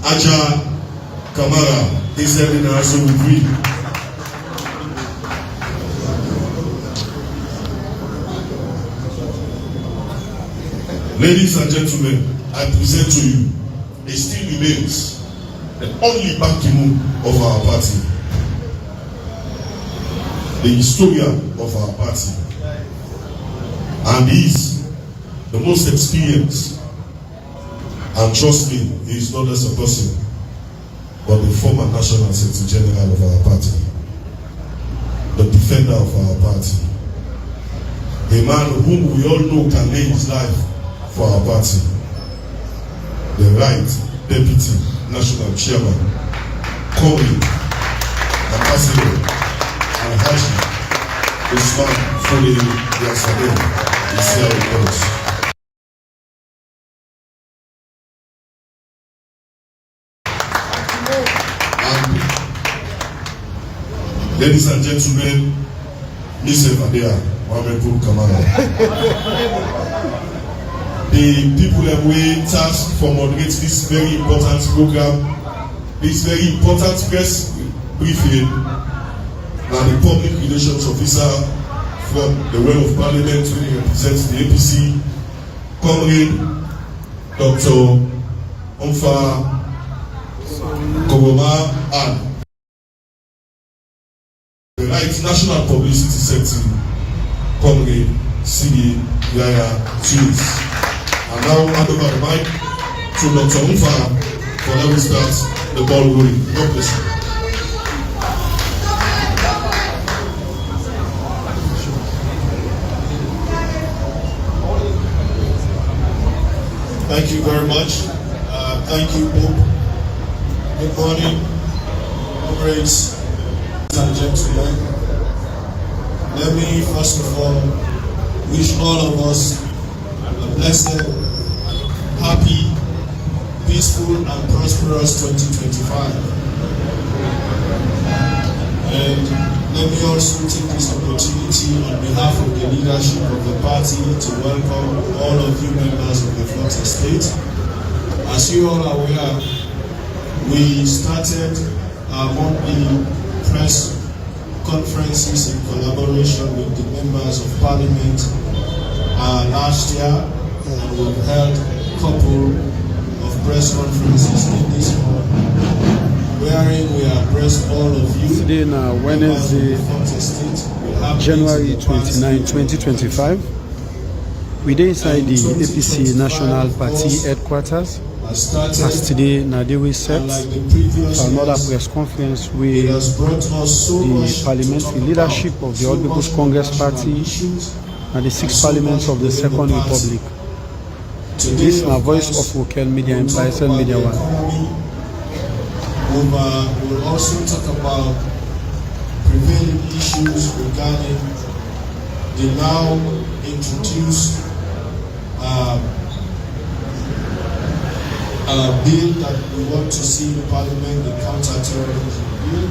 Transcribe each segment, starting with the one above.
Aja Kamara is serving as a referee. Ladies and gentlemen, I present to you, it still remains the only backbone of our party, the historian of our party, and he is the most experienced. And trust me, he is not just a person, but the former National Secretary General of our party, the defender of our party, a man whom we all know can lay his life for our party, the right Deputy National Chairman, Colleague, Ambassador, and Haji Usman Fode Yasadeh is here with us. Ladies and gentlemen, Mr. Vadea, Mohamed Kamara. The people that we tasked for moderating this very important program, this very important press briefing, and the public relations officer from the Well of Parliament who represents the APC, Comrade Dr. Onfa Kogoma, and the right National Publicity Secretary, Comrade C.D. Yaya Tunis. And now hand over the mic to Dr. Onfa for let me start the ball rolling. God bless you. Thank you very much. Thank you, Pope. Good morning, comrades and gentlemen. Let me first of all wish all of us a blessed, happy, peaceful and prosperous 2025. And let me also take this opportunity on behalf of the leadership of the party to welcome all of you members of the Flux Estate. As you all are aware, we started our monthly press conferences in collaboration with the members of Parliament last year, and we've held a couple of press conferences in this hall, wherein we address all of you. Today now, Wednesday, January 29, 2025. We are inside the APC National Party headquarters. As today, Nadewe set for another press conference with the parliamentary leadership of the All People's Congress Party and the 6th Parliament of the Second Republic. This is a voice of local media and Prevailling Media One. We'll also talk about prevailing issues regarding the now introduced bill that we want to see in Parliament, the counter-terrorism bill.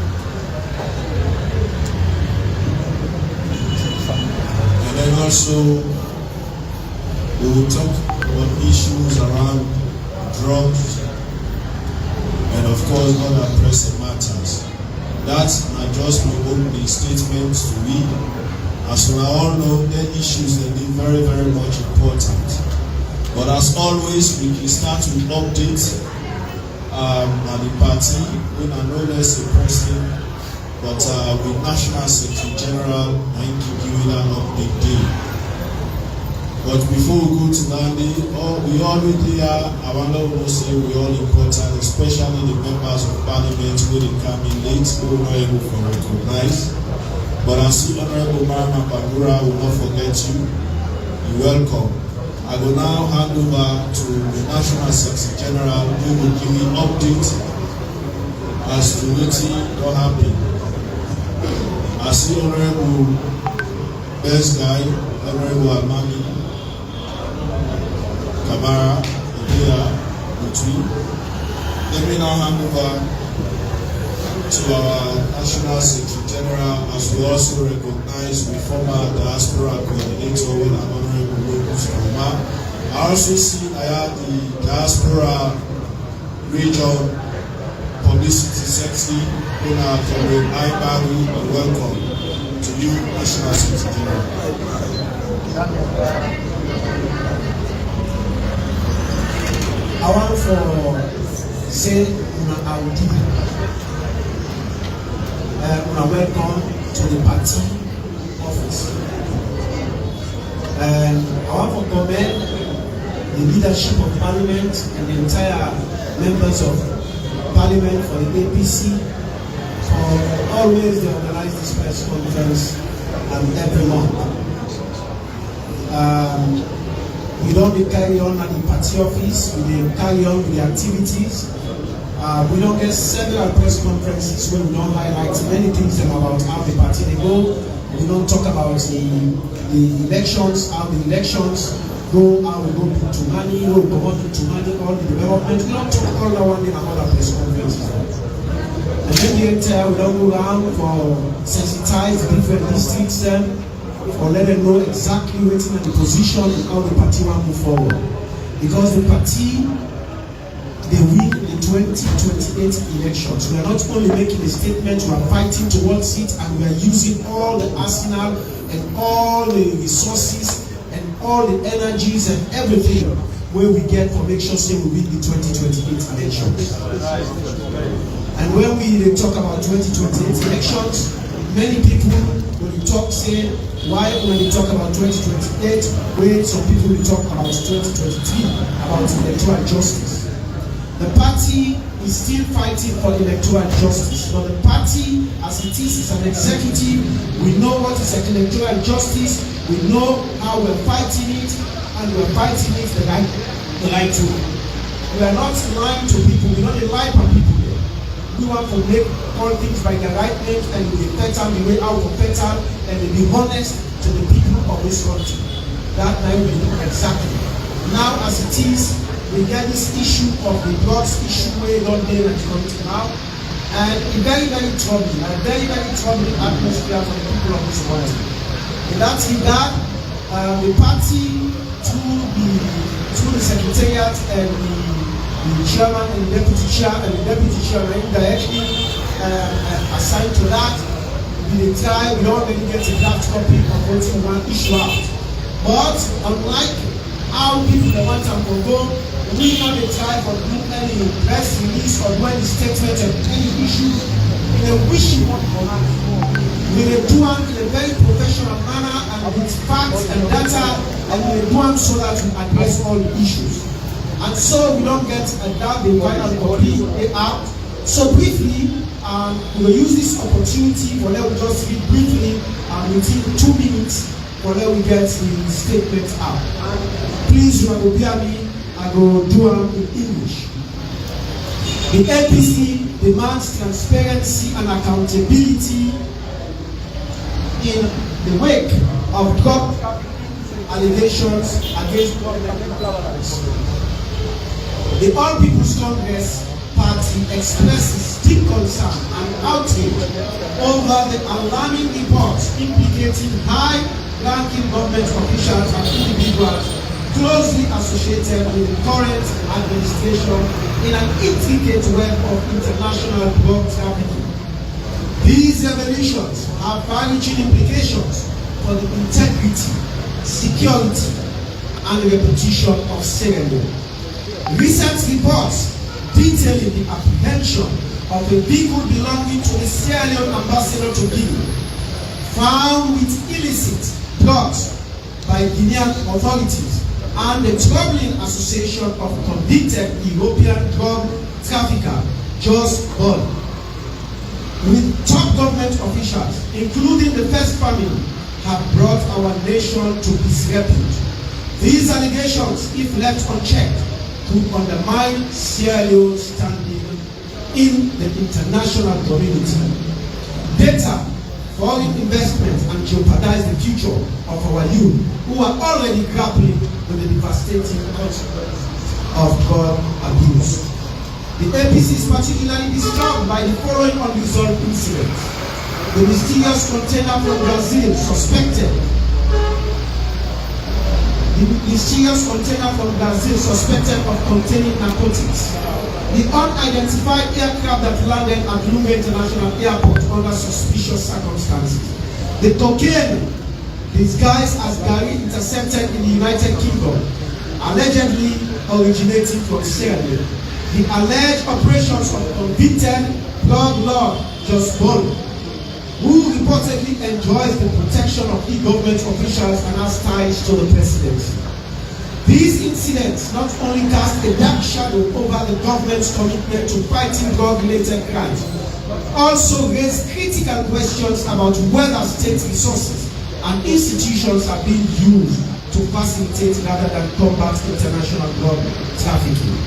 And then also we will talk about issues around drugs and of course other pressing matters. That's not just my opening statements to read. As we all know, the issues that are very, very much important. But as always, we can start with updates at the party. We are no less a person, but with National Secretary General, I give you that update day. But before we go to that day, we already are, I want to say we all important, especially the members of Parliament who they come in late, who are not able to recognize. But I see Honorable Marama Bagura will not forget you. You're welcome. I will now hand over to the National Secretary General who will give me an update as to what happened. I see Honorable Best Guy, Honorable Almani, Kamara, Ibia, Mutui. Let me now hand over to our National Secretary General as we also recognize the former diaspora coordinator with Honorable I also see I have the diaspora region, publicity sexy, owner Comrade Ibaru, and welcome to you, National Secretary General. I want for say una Audi, una welcome to the party office. And I want to commend the leadership of Parliament and the entire members of Parliament for the APC for always they organize this press conference every month. We don't carry on at the party office, we carry on with the activities. We don't get several press conferences where we don't highlight many things about how the party they go. We don't talk about the elections, how the elections go, how we go to money, how we go to money, all the development. We don't talk all that one thing about our press conferences. And then the entire we don't go around for sensitize different districts then, or let them know exactly waiting at the position and how the party will move forward. Because the party, they win the 2028 elections. We are not only making a statement, we are fighting towards it, and we are using all the arsenal and all the resources and all the energies and everything where we get for make sure say we win the 2028 elections. And when we talk about 2028 elections, many people when you talk say why when you talk about 2028, where some people will talk about 2023 about electoral justice. The party is still fighting for electoral justice, but the party as it is an executive. We know what is electoral justice, we know how we're fighting it, and we're fighting it the right way. We are not lying to people, we're not lie for people here. We want to make all things by the right names and be better, the way out of better, and be honest to the people of this country. That time we do exactly. Now as it is, we get this issue of the drugs issue where don't deal with country now, and a very troubling atmosphere for the people of this country. In that regard, the party through the secretariat and the chairman and the deputy chairman indirectly assigned to that, we don't really get a draft copy of what we want to issue out. But unlike how people want to go, we not try for do any press release or do any statement of any issue in a wishy-washy manner. We will do it in a very professional manner and with facts and data, and we will do it so that we address all the issues. And so we don't get a doubt the final copy out. So briefly, we will use this opportunity for let we just read briefly within 2 minutes for let we get the statement out. Please, you will bear me. I go do them in English. The APC demands transparency and accountability in the wake of drug allegations against government employees. The All People's Congress Party expresses deep concern and outrage over the alarming reports implicating high-ranking government officials and individuals closely associated with the current administration in an intricate web of international drug trafficking. These revelations have far-reaching implications for the integrity, security, and reputation of Sierra Leone. Recent reports detailing the apprehension of a vehicle belonging to the Sierra Leone ambassador to Guinea, found with illicit drugs by Guinean authorities, and the troubling association of convicted European drug trafficker Jos Ball with top government officials, including the first family, have brought our nation to disrepute. These allegations, if left unchecked, could undermine Sierra Leone's standing in the international community, better foreign investment, and jeopardize the future of our youth who are already grappling with the devastating consequences of drug abuse. The APC is particularly disturbed by the following unresolved incidents. The mysterious container from Brazil suspected of containing narcotics The unidentified aircraft that landed at Lunga International Airport under suspicious circumstances. The cocaine disguised as Gary intercepted in the United Kingdom, allegedly originating from Sierra Leone. The alleged operations of convicted drug lord Just Bond, who reportedly enjoys the protection of e-government officials and has ties to the presidency. These incidents not only cast a dark shadow over the government's commitment to fighting drug-related crimes, but also raise critical questions about whether state resources and institutions are being used to facilitate rather than combat international drug trafficking.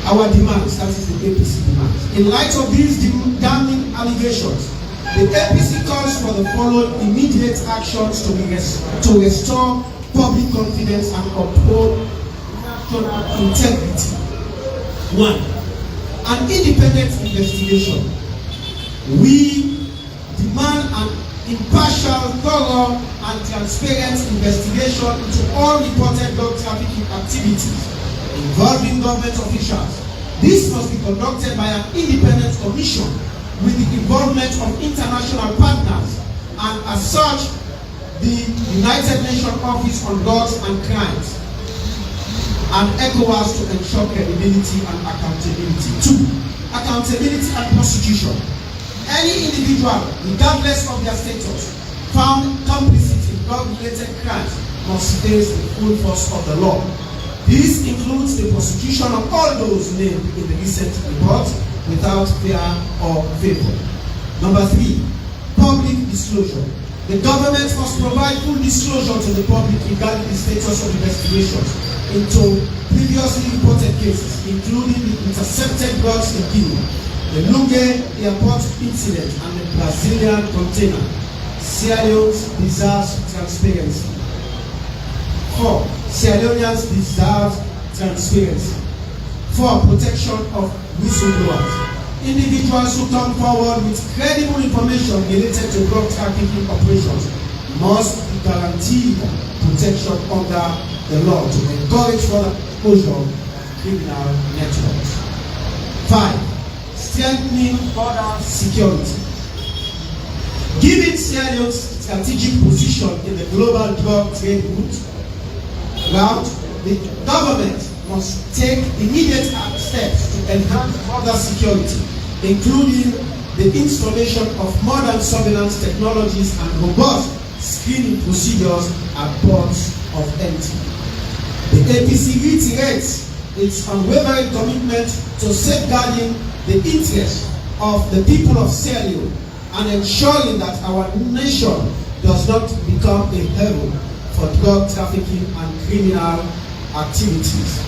Our demands, that is the APC demands. In light of these damning allegations, the APC calls for the following immediate actions to restore public confidence and uphold national integrity. 1. An independent investigation. We demand an impartial, thorough, and transparent investigation into all reported drug trafficking activities involving government officials. This must be conducted by an independent commission with the involvement of international partners, and as such, the United Nations Office on Drugs and Crimes and ECOWAS to ensure credibility and accountability. 2. Accountability and prosecution. Any individual, regardless of their status, found complicit in drug-related crimes must face the full force of the law. This includes the prosecution of all those named in the recent report without fear or favor. Number 3. Public disclosure. The government must provide full disclosure to the public regarding the status of investigations into previously reported cases, including the intercepted drugs in Guinea, the Lunga Airport incident, and the Brazilian container. Sierra Leone deserves transparency. 4. Sierra Leoneans deserve transparency. 4. Protection of whistleblowers. Individuals who come forward with credible information related to drug trafficking operations must be guaranteed protection under the law to encourage further exposure of criminal networks. 5. Strengthening border security. Given Sierra Leone's strategic position in the global drug trade route, the government must take immediate steps to enhance border security, including the installation of modern surveillance technologies and robust screening procedures at ports of entry. The APC reiterates its unwavering commitment to safeguarding the interests of the people of Sierra Leone and ensuring that our nation does not become a haven for drug trafficking and criminal activities.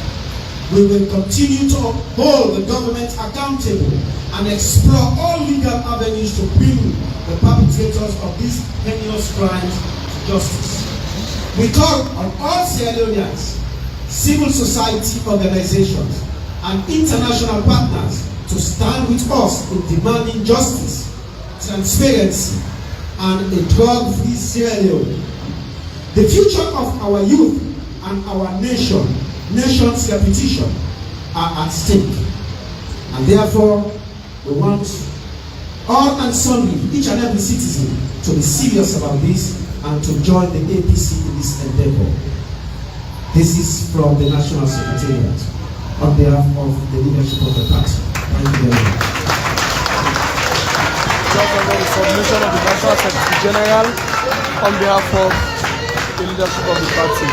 We will continue to hold the government accountable and explore all legal avenues to bring the perpetrators of these heinous crimes to justice. We call on all Sierra Leoneans, civil society organizations, and international partners to stand with us in demanding justice, transparency, and a drug-free Sierra Leone. The future of our youth and our nation's reputation are at stake, and therefore we want all and sundry, each and every citizen, to be serious about this and to join the APC in this endeavor. This is from the National Secretariat on behalf of the leadership of the party. Thank you very much. Just under the submission of the National Secretary General on behalf of the leadership of the party.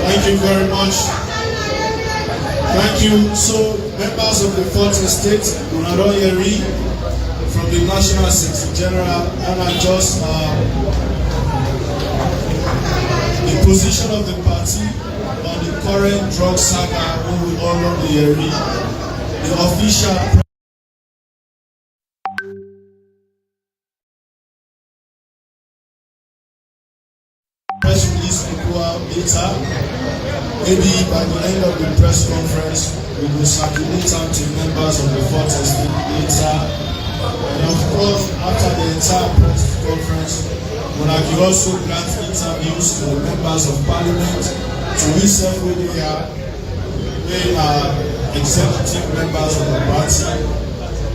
Thank you very much. Thank you. So, members of the 4th Estate, Unaroyeri, from the National Secretary General, and I just the position of the party on the current drug saga, who will honor the official approval later. Maybe by the end of the press conference, we will circulate out to members of the Fourth Estate later. And of course, after the entire press conference, we will also grant interviews to the members of parliament, to research where they are, they are executive members of the party.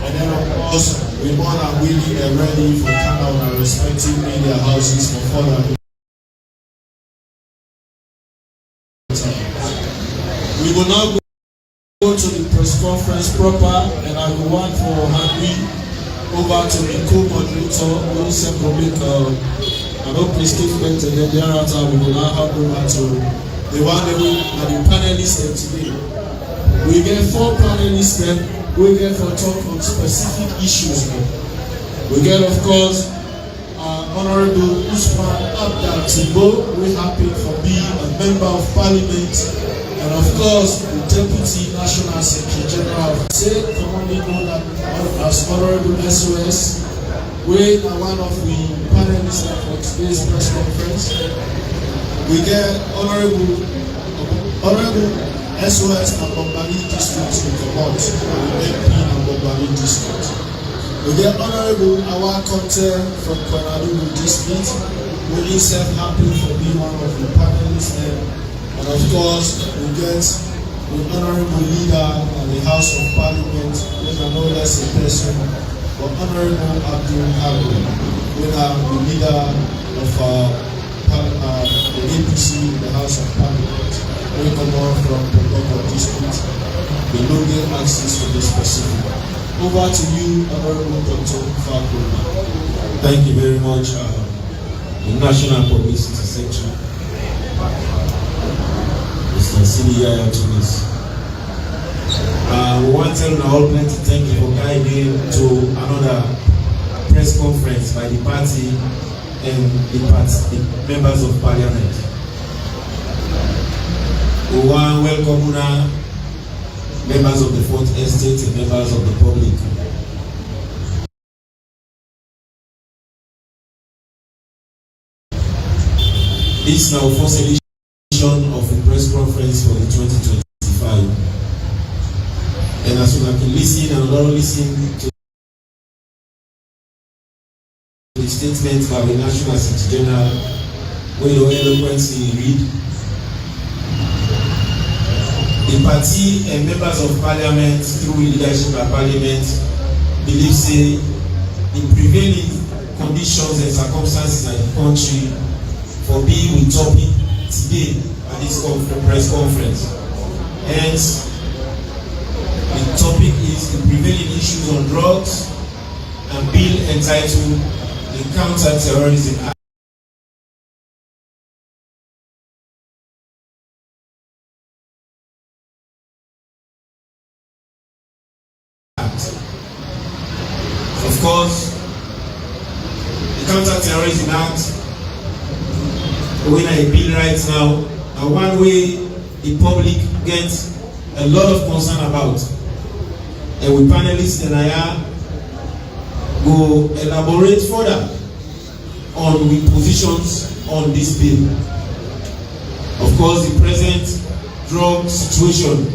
And then of course, we more than willing and ready for kind of our respective media houses for further. We will now go to the press conference proper, and I will want for Henry over to the co-moderator who will make an opening statement, and then thereafter we will now hand over to the one that the panelists today. We get 4 panelists then. We get for talk on specific issues now. We get, of course, Honorable Usman Abdal Timbo, we happy for being a member of parliament, and of course the Deputy National Secretary General of State, commonly known as Honorable SOS. We are one of the panelists for today's press conference. We get Honorable SOS Abombani District in Vermont, MP Abombani District. We get Honorable Awa Conte from Kwanadu District, who is happy for being one of the panelists there. And of course, we get the Honorable Leader of the House of Parliament, who is no less a person, but Honorable Abdul Abu, who is the leader of the APC in the House of Parliament. We come on from the local district. We don't get access to this specific. Over to you, Honorable Dr. Fakuma. Thank you very much, the National Publicity Secretary, Mr. Senior Tunis. We want to tell the whole plenty thank you for guiding to another press conference by the party and the members of parliament. We want to welcome now members of the Fourth Estate and members of the public. This is our first edition of the press conference for the 2025. And as you can listen and not listen to the statement by the National Secretary General, where your eloquently read, the party and members of parliament through leadership of parliament believe say the prevailing conditions and circumstances in the country for being with topic today at this press conference. Hence, the topic is the prevailing issues on drugs and bill entitled the Counter-Terrorism Act. Of course, the Counter-Terrorism Act, when I bill right now, and one way the public gets a lot of concern about, and we panelists and I go elaborate further on the positions on this bill. Of course, the present drug situation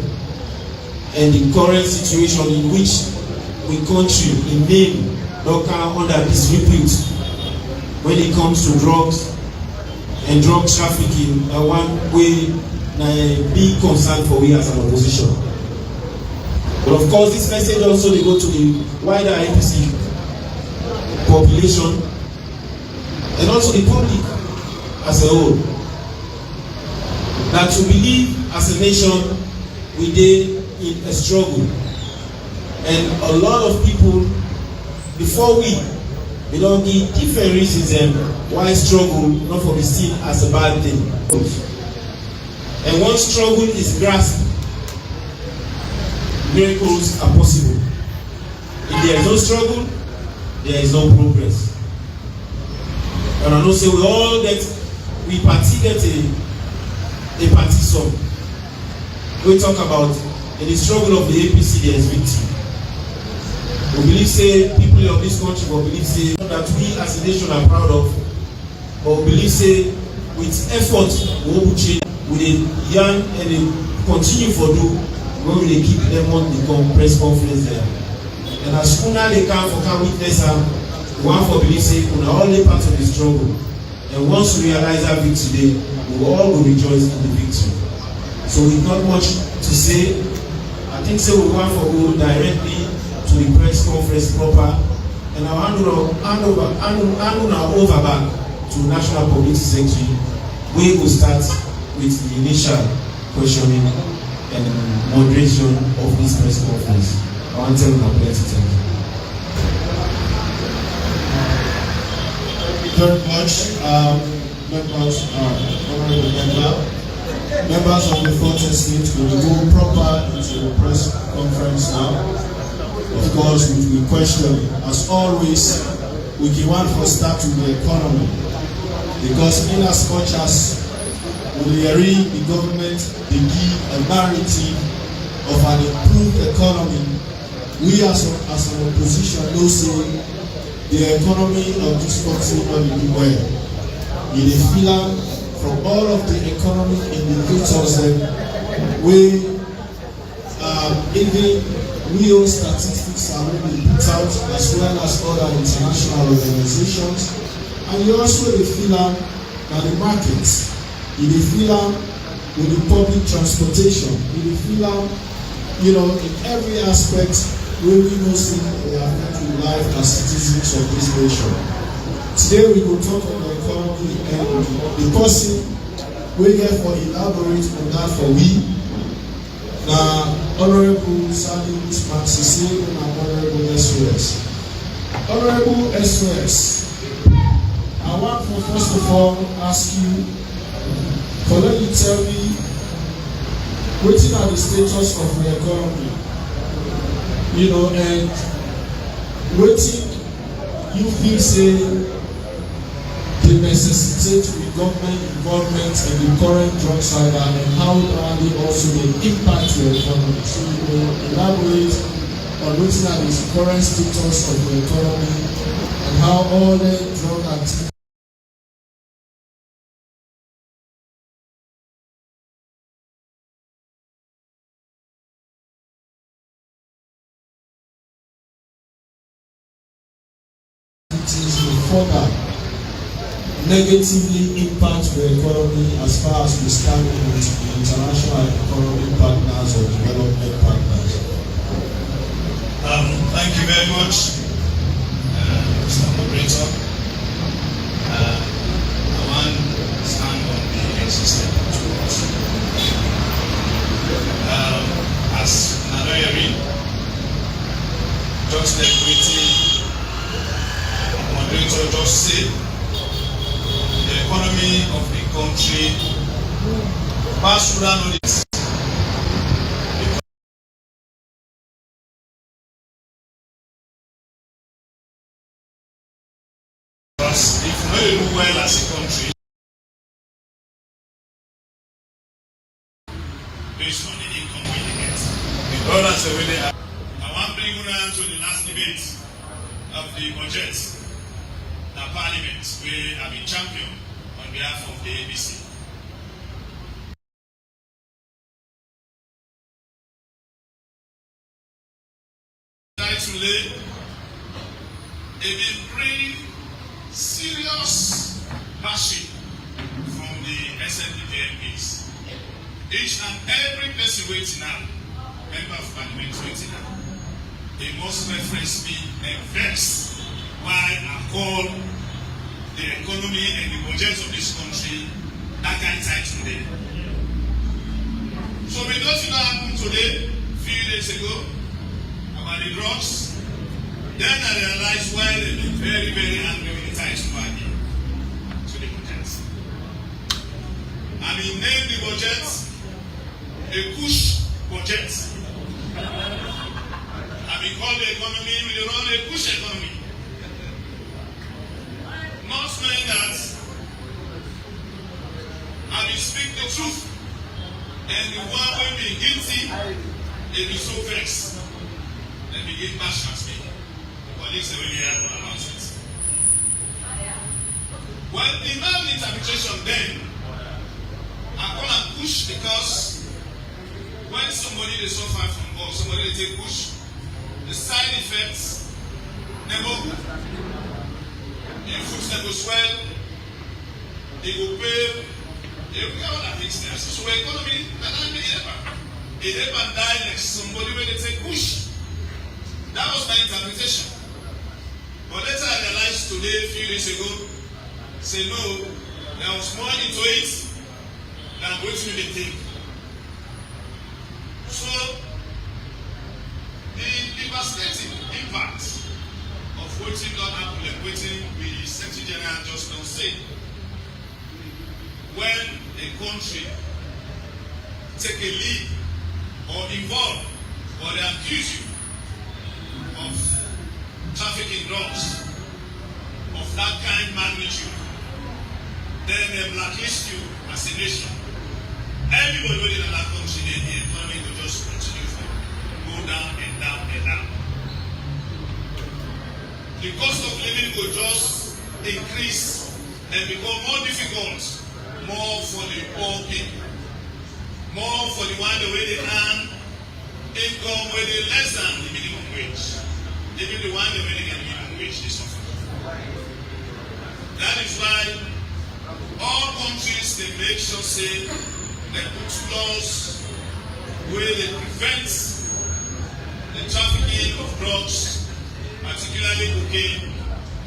and the current situation in which we country in name don't come under disrepute when it comes to drugs and drug trafficking are one way a big concern for we as an opposition. But of course, this message also they go to the wider APC population and also the public as a whole. That to believe as a nation we dey in a struggle, and a lot of people before we don't give different reasons why struggle not for be seen as a bad thing. And once struggle is grasped, miracles are possible. If there is no struggle, there is no progress. And I know say we all get a party song. We talk about in the struggle of the APC there is victory. We believe say people of this country will believe say that we as a nation are proud of, but we believe say with effort we will change. We dey yarn and dey continue for do when we dey keep them on the press conference there. And as una dey come witness am, we wan for believe say una all dey part of the struggle. And once we realize that victory dey, we all go rejoice in the victory. So with not much to say, I think say we want for go directly to the press conference proper, and I'll hand over back to National Public Secretary. We will start with the initial questioning and moderation of this press conference. I want to tell you plenty things. Thank you very much, members of the Fourth Estate. We will go proper into the press conference now. Of course, we question, as always, we can want to start with the economy, because in as much as we are in the government, they give a narrative of an improved economy, we as an opposition know say the economy of this country not do well. You dey feel am from all of the economic indicators we even real statistics are really put out, as well as other international organizations. And you also dey feel am na the markets. You dey feel am with the public transportation. You dey feel am, in every aspect wey we know say dey affect the life as citizens of this nation. Today we go talk on the economy, and the person wey get for elaborate on that for we na Honourable Sani Usman Sise and Honourable SOS. Honourable SOS, I want to first of all ask you, let you tell me wetin are the status of the economy, and wetin you feel say dey necessitate with government involvement in the current drug saga, and how they also dey impact your economy. So you will elaborate on wetin are the current status of the economy and how all the drug activity will further negatively impact the economy as far as we stand with the international economic partners or development partners. Thank you very much, Mr. Moderator. I want to stand on the existing tools. As Nanoyeri, just the equity moderator just said, the economy of the country pass through that notice. Because if we don't do well as a country, based on the income we get, the dollars are really high. I want to bring you down to the last debate of the budget. The Parliament, we have been champion on behalf of the ABC. Today, it will bring serious bashing from the SNDP MPs. Each and every person waiting now, member of Parliament waiting now, they must reference me and vex why I call the economy and the budget of this country that kind of tight today. So we don't know what happened today, a few days ago, about the drugs. Then I realized why they've been very, very angry with the ties to the budget. And he named the budget a push budget. And we call the economy, we run a push economy. Not knowing that I will speak the truth, and the one will be guilty, they be so vexed. They begin bash at me. The police really have no announcement. Well, in my interpretation then, they suffer from or somebody they take push. The side effects never good. Your foot never swell, they go pay, they will get all that things there. So economy, it never die like somebody when they take push. That was my interpretation. But later I realized today, a few days ago, say no, there was more into it than what you may think. So, the devastating impact of what you got happen, like what the Secretary General just don't say. When a country take a lead or involve or they accuse you of trafficking drugs of that kind magnitude, then they blacklist you as a nation. Everybody within that country, the economy will just continue to go down and down and down. The cost of living will just increase and become more difficult, more for the poor people, more for the one where they earn income where they less than the minimum wage. Even the one where they get minimum wage, they suffer. That is why all countries they make sure say they put laws where they prevent the trafficking of drugs, particularly cocaine,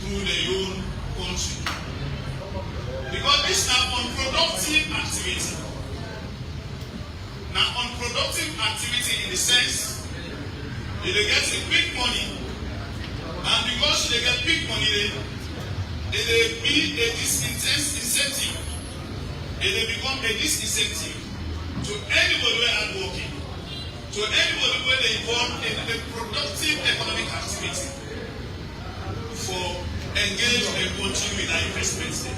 through their own country. Because this is now unproductive activity. Now unproductive activity in the sense they get a big money, and because they get big money, they be a disincentive. They become a disincentive to anybody who are working, to anybody who is involved in a productive economic activity for engage and continue with that investment there.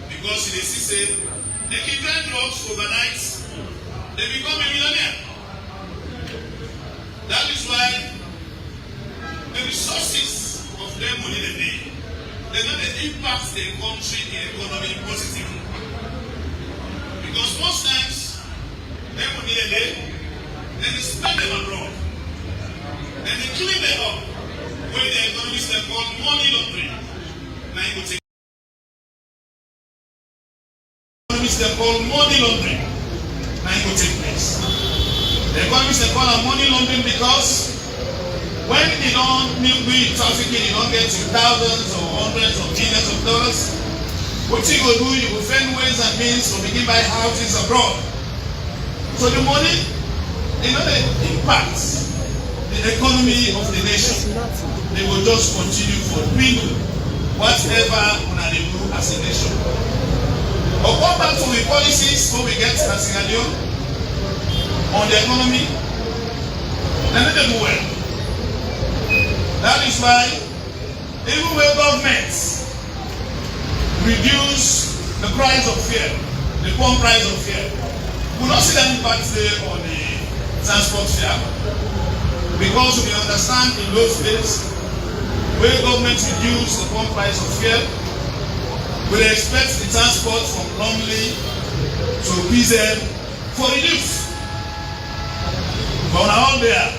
Because they say they can get drugs overnight, they become a millionaire. That is why the resources of their money they don't impact the country in economy positively. Because most times, they will need a day, then they spend them abroad. Then they clean them up. When the economists are called money laundering. Now you will take economists are called money laundering. Now it will take place. The economists are called money laundering because when you don't do trafficking, you don't get to thousands or hundreds of millions of dollars. What you will do, you will find ways and means to begin buy houses abroad. So the money, the impact the economy of the nation. They will just continue for doing whatever they do as a nation. But come back to the policies where we get as Sierra Leone on the economy, they need to do well. That is why even when governments reduce the price of fuel, the pump price of fuel, we don't see that impact there on the transport fare, because we understand in those days when government reduce the pump price of fuel, we expect the transport from Lumley to PZ for reduce. But when all there,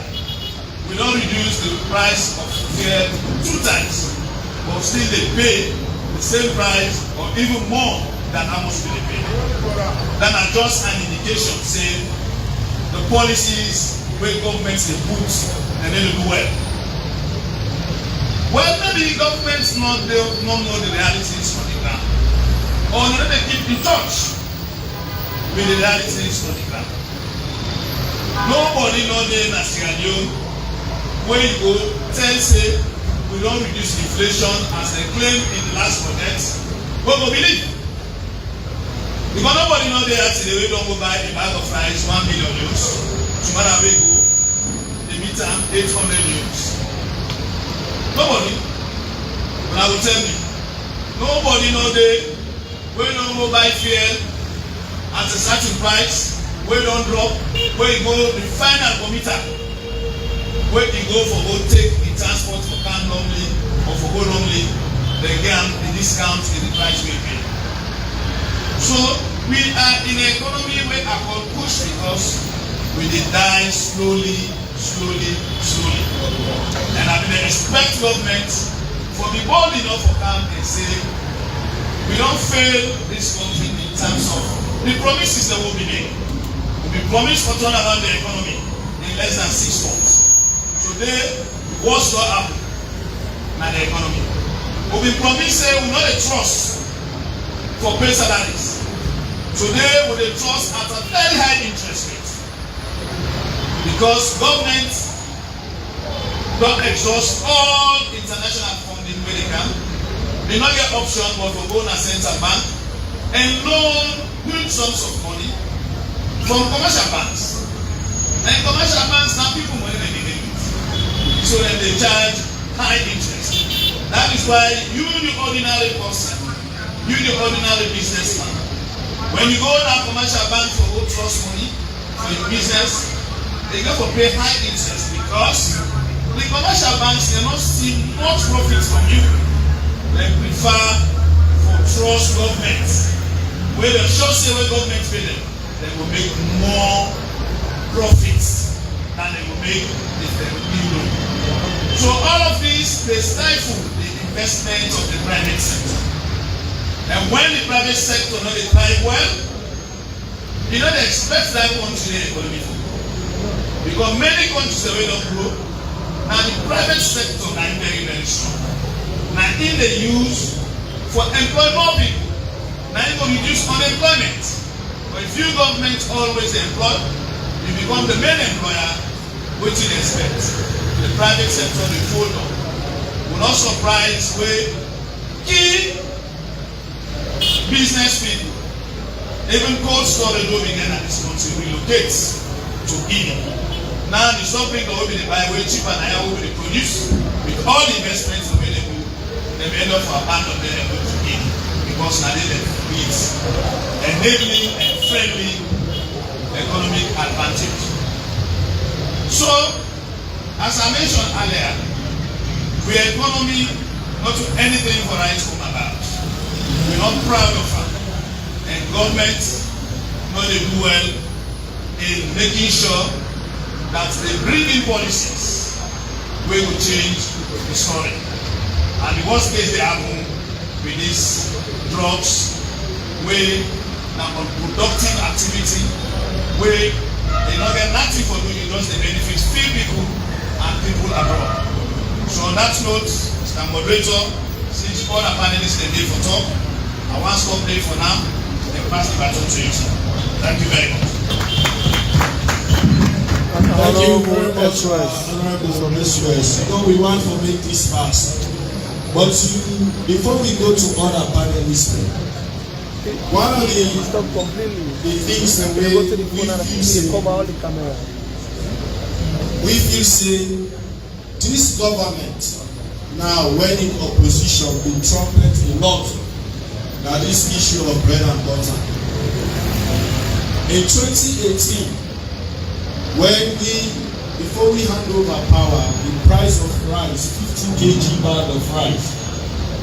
we don't reduce the price of fuel 2 times, but still they pay the same price or even more than how much they pay. That are just an indication saying the policies where governments they put and they do well. Well, maybe governments not know the realities on the ground, or not they keep in touch with the realities on the ground. Nobody know them as Sierra Leone where you go tell say we don't reduce inflation as they claim in the last budget. But go believe. Because nobody know there till they don't go buy a bag of rice 1 million euros. Tomorrow we go they meet them 800 euros. Nobody. But I will tell you, nobody know they we don't go buy fuel at a certain price, we don't drop, where you go the final committer, where you go for go take the transport for can normally or for go normally, they get the discount in the price we pay. So we are in an economy where I call push because we dey die slowly. And I been expect government for the bold enough for come and say, we don't fail this country in terms of the promises that will be made. We promise to turn around the economy in less than 6 months. Today, what's going to happen in the economy? We promise we not a trust for pay salaries. Today, we dey trust at a very high interest rate. Because government don't exhaust all international funding where they can. They not get option but to go to a central bank and loan huge sums of money from commercial banks. And commercial banks now people money they need it. So then they charge high interest. That is why you the ordinary person, you the ordinary businessman, when you go to a commercial bank for old trust money for your business, they go for pay high interest because the commercial banks cannot see much profit from you. They prefer for trust government. Where they sure say where government pay them, they will make more profits than they will make if they will loan. So all of these they stifle the investment of the private sector. And when the private sector not dey thrive well, you know they expect that country the economy to grow. Because many countries that will not grow, now the private sector are very strong. Now in the use for employ more people, now it will reduce unemployment. But if you government always employ, you become the main employer, which you expect. The private sector will fold up. Will not surprise where key business people, even cold storage will begin at this country relocates to Guinea. Now the something that will be the buy way cheaper and higher will be the produce with all the investments available, they may end up for abandon them and go to Guinea because now they need enabling and friendly economic advantage. So, as I mentioned earlier, we economy not to anything for right to come about. We're not proud of it. And government not do well in making sure that they bring in policies wey will change the story. And the worst case they happen with these drugs wey na unproductive activity wey they not get nothing for doing, just the benefit few people and people abroad. So on that note, Mr. Moderator, since all the panelists dey dey for talk, I want to stop there for now and pass the baton to you, sir. Thank you very much. Thank you very much, Honorable SUS. You know, we want to make this fast. But before we go to other panelists, one of the things that we feel say this government now when in opposition we trumpet a lot that this issue of bread and butter. In 2018, when before we hand over power, the price of rice, 50 kg bag of rice,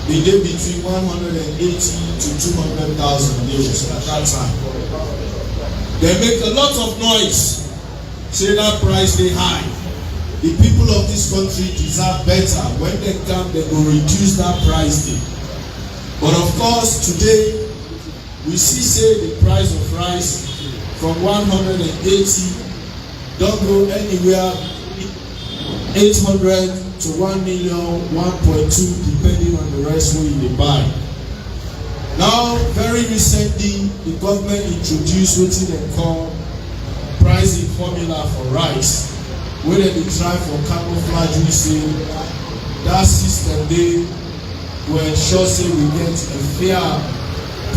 they dey between 180 to 200,000 euros at that time. They make a lot of noise, say that price dey high. The people of this country deserve better. When they come, they will reduce that price dey. But of course, today we see say the price of rice from 180 don't go anywhere 800 to 1 million, 1.2 depending on the rice wey you dey buy. Now very recently the government introduced wetin dem call pricing formula for rice wey dem dey try for camouflage we say that system dey to ensure say we get a fair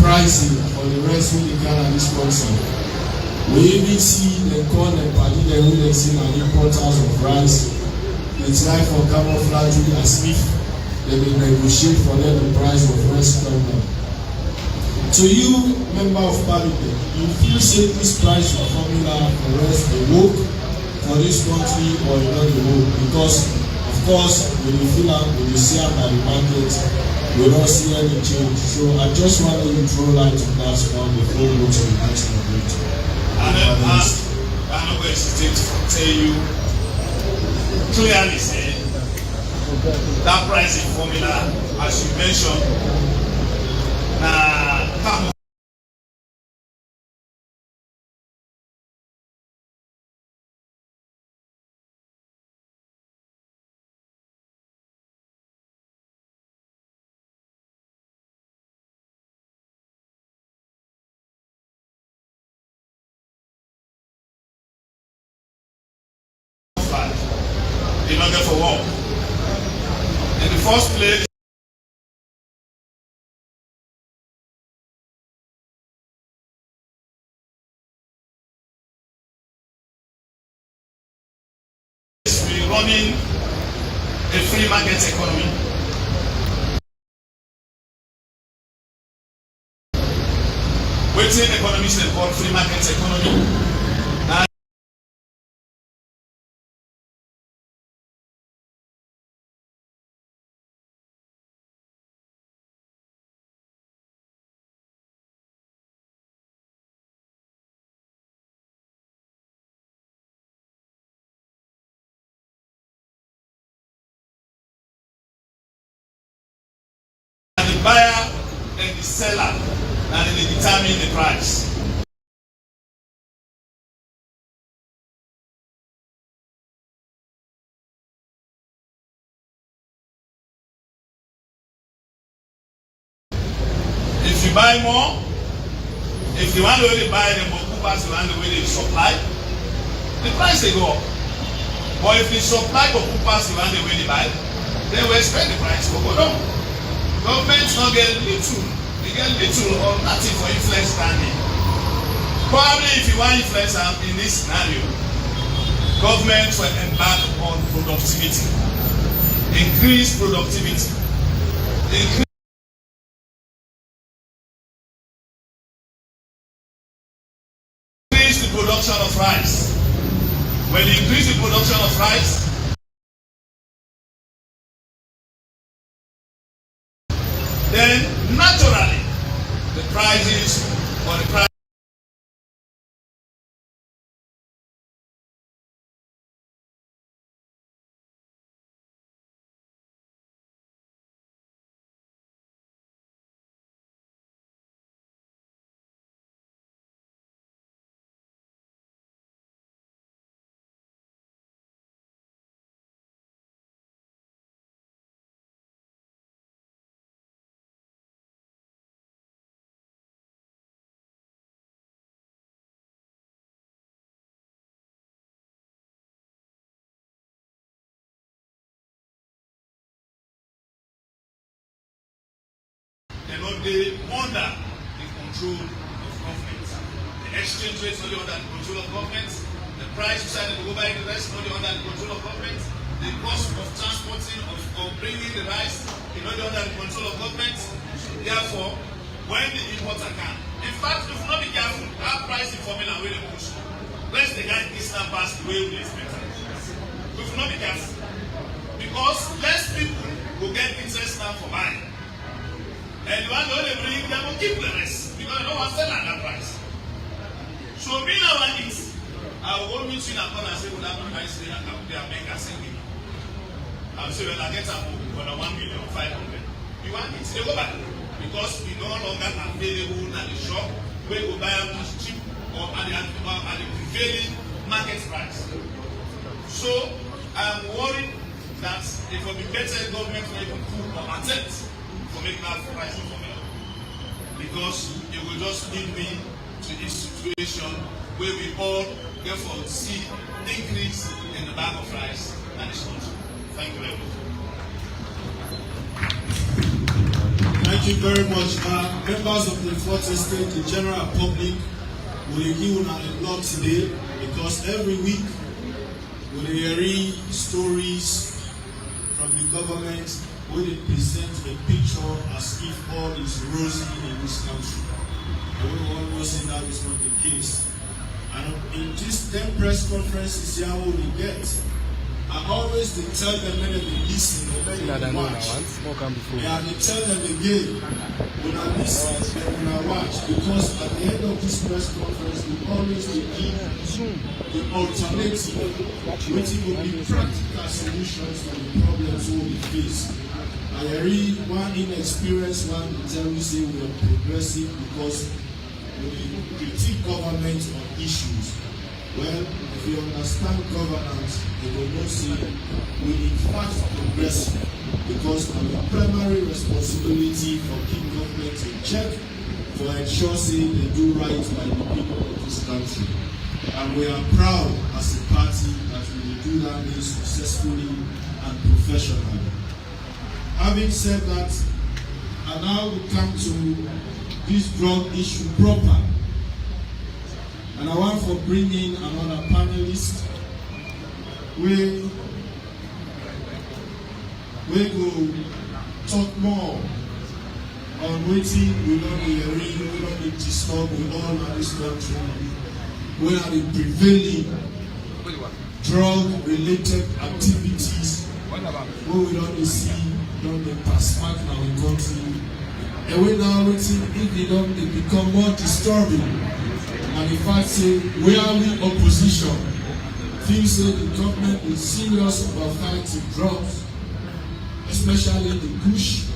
pricing for the rice wey dey gather this country. We even see dem call dem padi dem wey dem say na importers of rice. They try for camouflage as if they will negotiate for them the price of rice government. To you, member of parliament, you feel say this price of formula for rice dey work for this country or e no dey work? Because of course we dey feel am, we dey see am at the market, we don't see any change. So I just want you to throw light on that one before we go to the next debate. I'm not going to hesitate to tell you clearly say that pricing formula, as you mentioned, come in order for work. In the first place, we're running a free market economy. Waiting economists they call free market economy. And the buyer and the seller, and they determine the price. If you buy more, if the one way they buy them, but who pass the one way they supply, the price they go up. But if they supply but who pass the one way they buy, then we expect the price to go down. Government not get little, they get little or nothing for influence standing. Probably if you want influence in this scenario, government will embark on productivity, increase productivity, increase the production of rice. When you increase the production of rice, then naturally the prices or the price they under the control of government. The exchange rate is not under the control of government. The price you decide to go buy the rice is not under the control of government. The cost of transporting of bringing the rice is not under the control of government. Therefore, when the importer can, in fact, if you not be careful, that pricing formula will push. Let's the guy distant pass the way we expect it. If you not be careful, because less people will get interest now for buying. And the one they bring, they will keep the rest because they don't want to sell at that price. So me now want this. I will go meet you in a corner and say, well, that price they are making a single. I will say, well, I get a book for the 1,500,000. You want it? They go back because we no longer available at the shop where you buy them cheap or at the prevailing market price. So I am worried that it will be better government will even put or attempt to make that pricing formula, because it will just lead me to this situation where we all therefore see increase in the bag of rice and this country. Thank you very much. Thank you very much. Members of the Fourth Estate, the general public, will give a lot today because every week we hear stories from the government where they present a picture as if all is rosy in this country. And we all know that is not the case. And in this 10 press conferences here, we get I always they tell them when they listen, when they watch. Yeah, they tell them again, when I listen and when I watch, because at the end of this press conference, we always give the alternative, which will be practical solutions to the problems we face. And I read one inexperienced one will tell you say we are progressive because we critique government on issues. Well, if you understand governance, you will not see we in fact progress because of the primary responsibility for keep government in check for ensuring they do right by the people of this country. And we are proud as a party that we will do that successfully and professionally. Having said that, and now we come to this drug issue proper. And I want to bring in another panelist. We will talk more on waiting. We don't need read, we don't need to stop with all of this country. We are the prevailing drug-related activities where we don't see, don't they pass back now in country. And we now waiting if they become more disturbing. And in fact, say, where are we opposition? Feel say the government is serious about fighting drugs, especially the push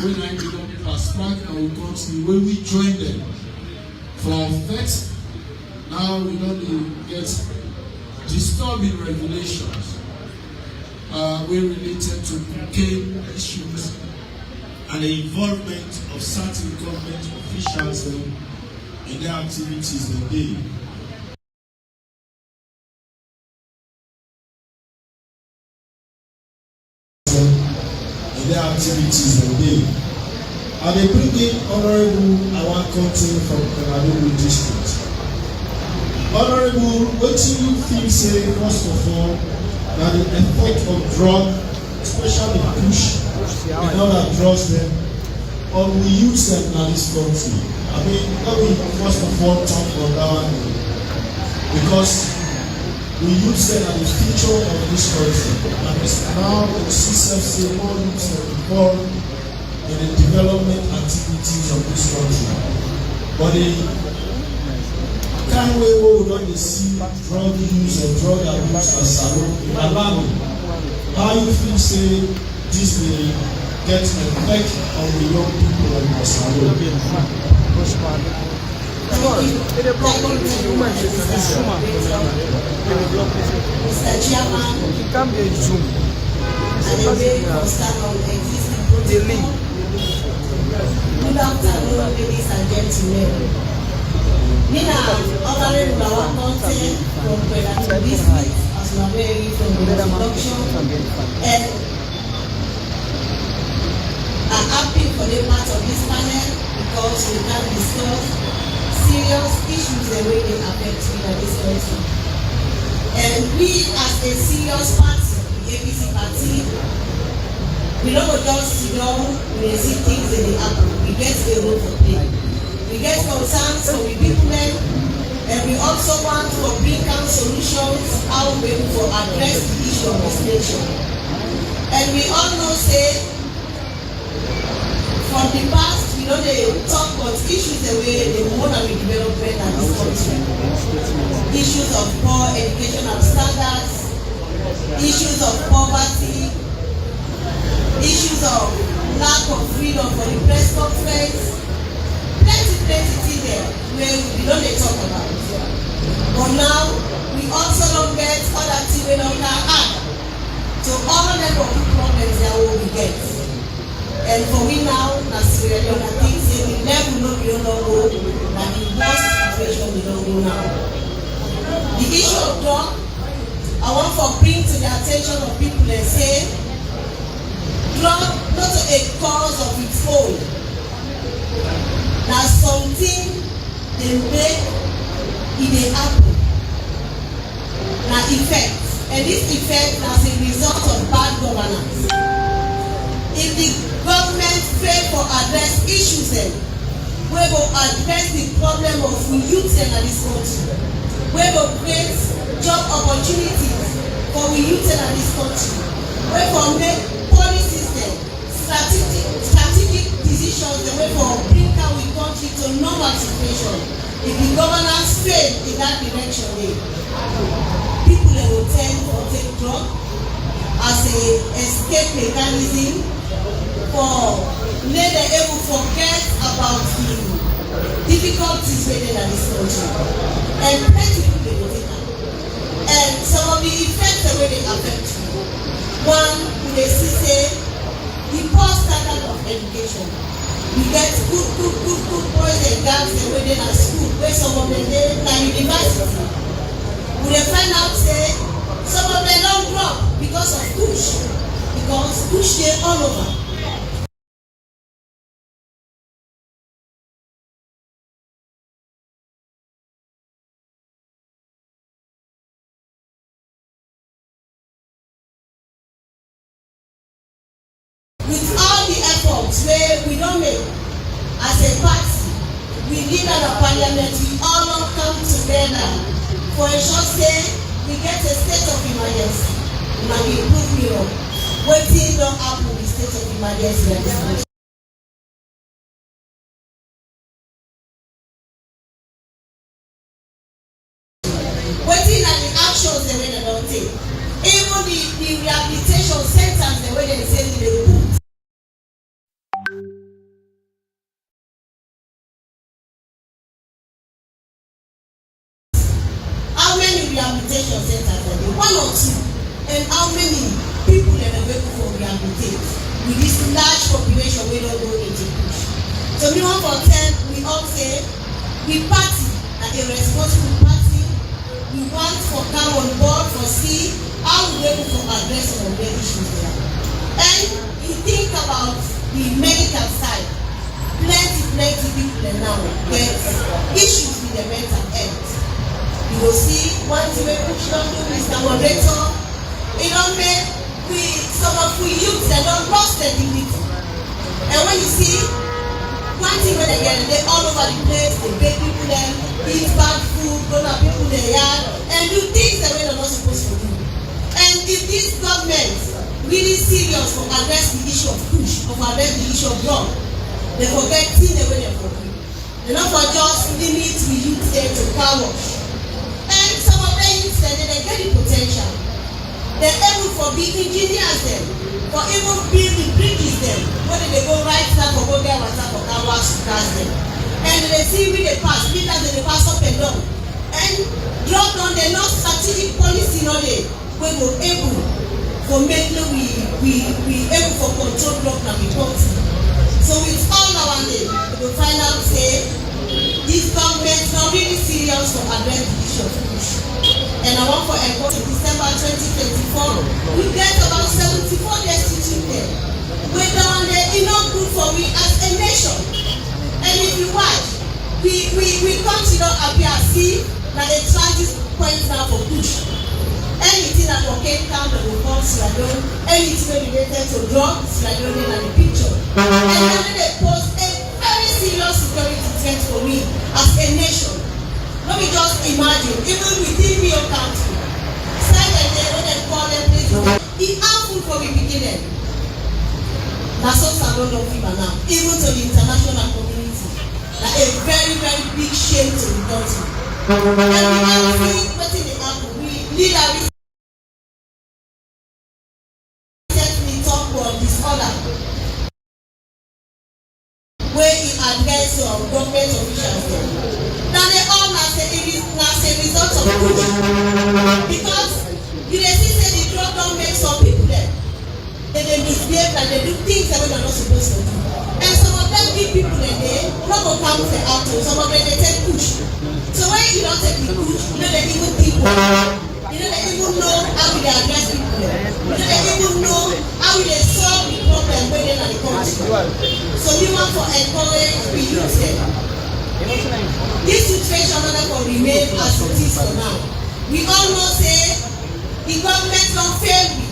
when I don't pass back and we continue when we join them. For effect, now we don't get disturbing regulations when related to cocaine issues and the involvement of certain government officials in their activities that day. In their activities that day. And they bring in Honorable Awan Conte from Prevailling district. Honorable, what do you feel say first of all that the effect of drug, especially push and other drugs them, on we use them in this country? I mean, let me first of all talk about that one because we use them as the future of this country, and it's now the system say more use them involved in the development activities of this country. But the kind way we don't see drug use or drug abuse as salon in alarming. How you feel say this may get an effect on the young people of the salon? Mr. Chairman, and a very constant on existing protocol. Good afternoon, ladies and gentlemen. Nina, Honorable Awan Conte from Prevailling district, as you are very from the introduction, and I'm happy for the part of this panel because we can discuss serious issues the way they affect me in this country. And we as a serious party, the APC party, we don't just sit down, we see things that they happen. We get a role to play. We get concerns from the people and we also want to bring out solutions how we will address the issue of this nation. And we all know say from the past, we know they talk about issues the way they want to be development in this country. Issues of poor educational standards, issues of poverty, issues of lack of freedom for the press conference, plenty things there where we don't they talk about. But now, we also don't get other things we don't add to all them of the problems that we get. And for me now, that's really on the things say we never know we don't go, and the worst situation we don't go now. The issue of drug, I want to bring to the attention of people and say, drug not a cause of its own. That's something they make it happen. Now effect. And this effect as a result of bad governance. If the government fail to address issues we will address the problem of youth in this country. We will create job opportunities for we youth in this country. Wey for make policies dem, strategic decisions dem wey for bring our country to normal situation. If the governance fail in that direction, people dem go tend to take drug as a escape mechanism for make dem able forget about the difficulties wey dey in this country. And plenty people dey go take am. And some of the effects wey dey affect you. One, we dey see say the poor standard of education. We get good boys and girls dem wey dey na school, wey some of them dey na university. We dey find out say some of them don drop because of push dey all over. With all the efforts wey we don make as a party, we lead at the parliament, we all don come together for ensure say we get a state of emergency. Una dey prove me wrong. Wetin don happen with state of emergency like this? Wetin na the actions dem wey dem don take? Even the rehabilitation centers dem wey dem say dey put. How many rehabilitation centers are there? One or two. And how many people are available for rehabilitate with this large population wey don go into push? So me one for 10, we all say we party na a responsible party. We want for come on board for see how we able to address some of the issues there. And you think about the medical side, plenty people now get issues with the mental health. You go see one thing wey push don do Mr. Moderator, e don make some of we youth dem don lost their dignity. And when you see one thing wey dem get, dey all over the place, dey beg people dem, eat bad food, go to people their yard, and do things dem wey dem no suppose to do. And if this government really serious for address the issue of push, for address the issue of drug, they forget things dem wey dem for do. They no for just limit the youth there to car wash. And some of them youth dem dey get the potential. They're able for big engineers them, for even build the bridges them, whether they go right now for go get water for car wash to cars them. And they see we they pass, meters they pass up and down. And drop down the not strategic policy no dey, we go able for make we able for control drop na report. So with all our name, we will find out say this government not really serious for address the issue of push. And I want for Echo in December 2024, we get about 74 destitute there. We're down there, it's not good for we as a nation. And if you watch, we come to not appear see that a transit point now for push. Anything that cocaine count that will come Sierra, anything related to drugs, Sierra in the picture. And then they pose a very serious security threat for me as a nation. Let me just imagine, even within your country, silently when they call them places, it's harmful for the beginning. That's what I don't know now, even to the international community. Like a very big shame to the country. And we are seeing what in the happen. We lead a recently talk about disorder where he address government officials there. Now they all as a result of push. Because you dey see say the drug don make some people there. They misbehave and they do things that they are not supposed to do. And some of them give people they no go come to the auto, some of them they take push. So when you don't take the push, you know they even people. You know they even know how they address people there. You know they even know how they solve the problem when they're in the country. So we want to encourage the youth there. This situation will remain as it is for now. We all know say the government don't fail me.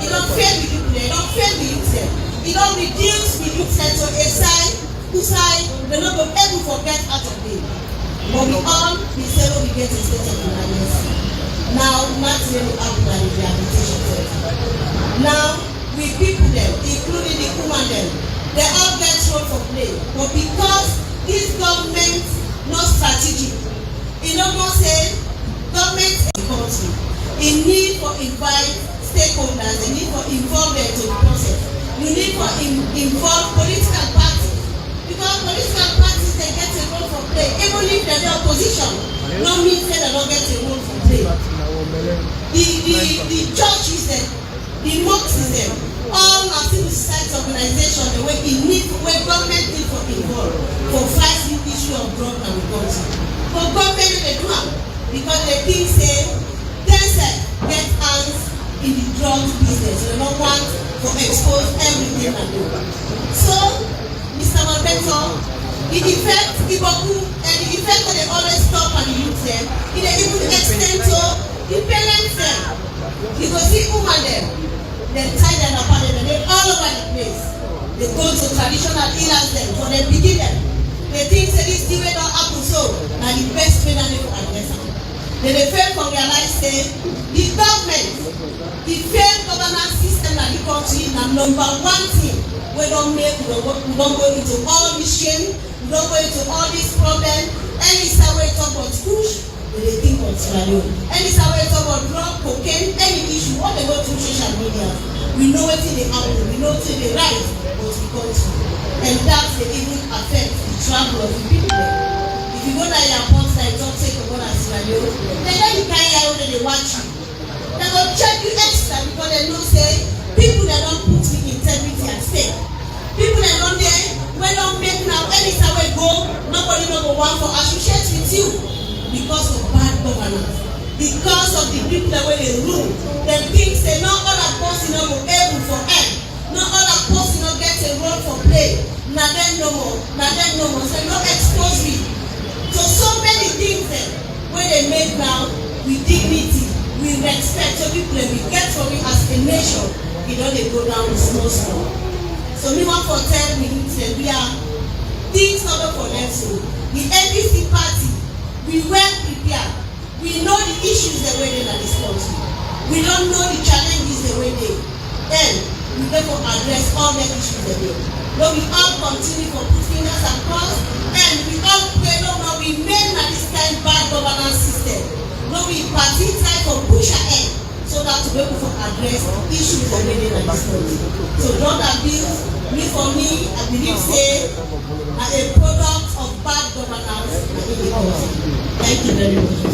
It don't fail the people there. It don't fail the youth there. It don't reduce the youth there to a side whose side they're not going to ever forget out of it. But we all we say we get a state of emergency. Now, not really happen at the rehabilitation center. Now, we people them, including the woman them, they all get role for play. But because this government not strategic, it don't say government in country, it need for invite stakeholders, they need for involve them to the process. You need for involve political parties, because political parties they get a role for play, even if they're the opposition. No means that they don't get a role for play. The churches them, the mosques them, all our civil society organizations, the way it need, where government need for involve for fight the issue of drug and country. But government they do it because they think say they say get hands in the drug business. They don't want to expose everything and do. So, Mr. Malbeto, the effect Iboku and the effect that they always stop and use them, it even extend to the parents them. You go see woman them, they tie them up and they all over the place. They go to traditional healers them, so they begin them. They think that this thing don't happen so, and the best way that they go address them. Then they fail to realize say the government, the failed governance system in the country, na number one thing we don't make, we don't go into all this shame, we don't go into all this problem. Any way talk about push, they think of Sierra. Any way talk about drug, cocaine, any issue, what they go through social media, we know what they happen, we know what they rise, but we country. And that they even affect the travel of the people. If you go to your airport, like don't take a one as Sierra, then you carry out when they watch you. They go check you extra because they know say people that don't put the integrity at stake. People that don't there, when don't make now any way go, nobody no go want for associate with you because of bad governance. Because of the people that way they rule. They think say no other person no go able for help. No other person no get a role for play. Na them no more. Na them no more. So no expose me. So many things then when they make now with dignity, with respect, so people that we get from it as a nation, you know they go down small. So me want to tell me say we are things not for them so. The NDC party, we well prepared. We know the issues the way they are this country. We don't know the challenges the way they. Then we therefore address all the issues the way. But we all continue to put fingers across and we all pray no now we made this kind of bad governance system. No we party try to push ahead so that to be able to address issues the way they are this country. So drug abuse, me for me, I believe say are a product of bad governance in the country. Thank you very much.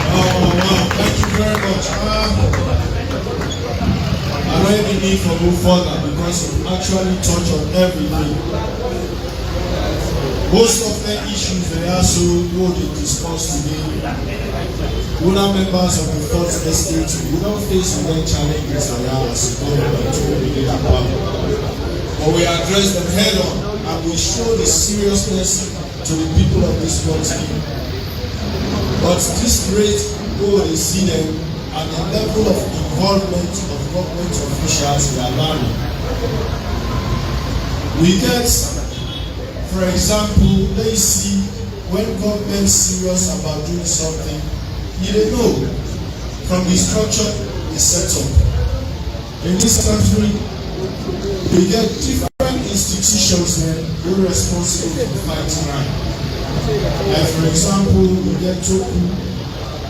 Oh, wow. Thank you very much. I don't even need to move further because you actually touch on everything. Most of the issues they also what they discuss today, other members of the fourth estate, we don't face with their challenges around as a government to be the power. But we address them head on and we show the seriousness to the people of this country. But this great goal is see them at the level of involvement of government officials we are learning. We get, for example, let's see when government is serious about doing something, you don't know from the structure is set up. In this country, we get different institutions that are responsible for fighting crime. Like for example, we get Toku,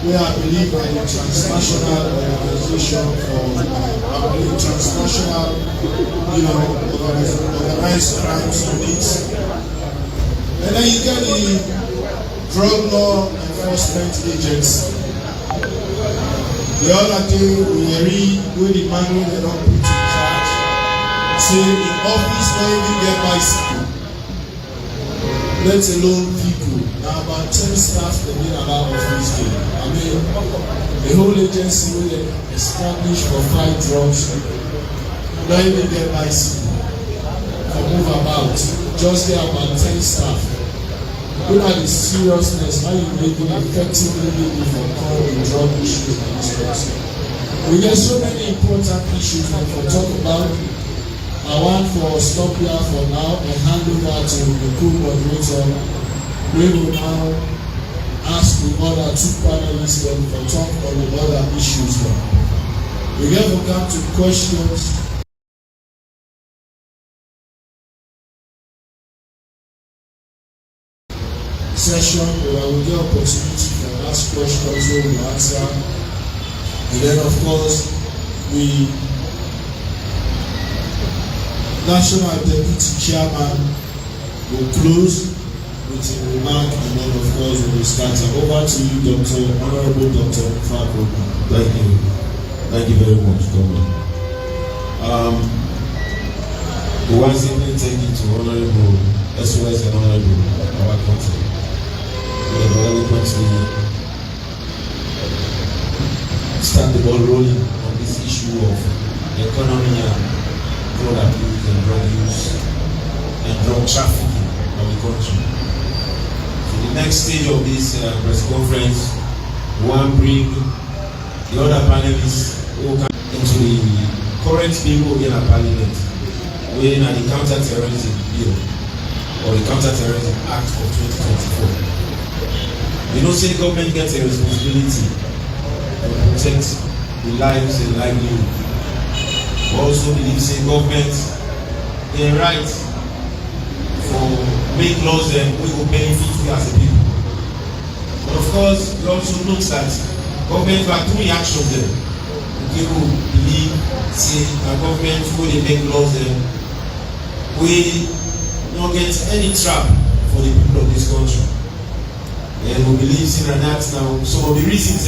where I believe are a transnational organization for transnational, organized crimes units. And then you get the drug law enforcement agency. The other day we read where the manual they don't put in charge. Say in office don't even get bicycle. Let alone people. Now about 10 staff they need about office day. I mean the whole agency will establish for fight drugs. Don't even get bicycle. For move about. Just get about 10 staff. Look at the seriousness, how you make it effectively overcome the drug issues in this country. We get so many important issues that we talk about. I want for stop here for now and hand over to the co-moderator. We will now ask the other two panelists then for talk on the other issues then. We therefore come to questions session where we get opportunity to ask questions where we answer, and then of course the National Deputy Chairman will close with a remark, and then of course we will start. Over to you, Honorable Dr. Fako. Thank you. Thank you very much, Governor. We want to simply take it to Honorable SOS and Honorable our country. We have eloquently start the ball rolling on this issue of economy and drug abuse and drug use and drug trafficking of the country. So the next stage of this press conference, we want to bring the other panelists who come into the current bill in our parliament, within the counter-terrorism bill or the Counter-Terrorism Act of 2024. You know, say government gets a responsibility to protect the lives and livelihood. We also believe say government they right for make laws and we will benefit we as a people. But of course, we also note that government have two reactions there. People believe say a government wey dey make laws and we no get any trap for the people of this country. And we believe in that now some of the reasons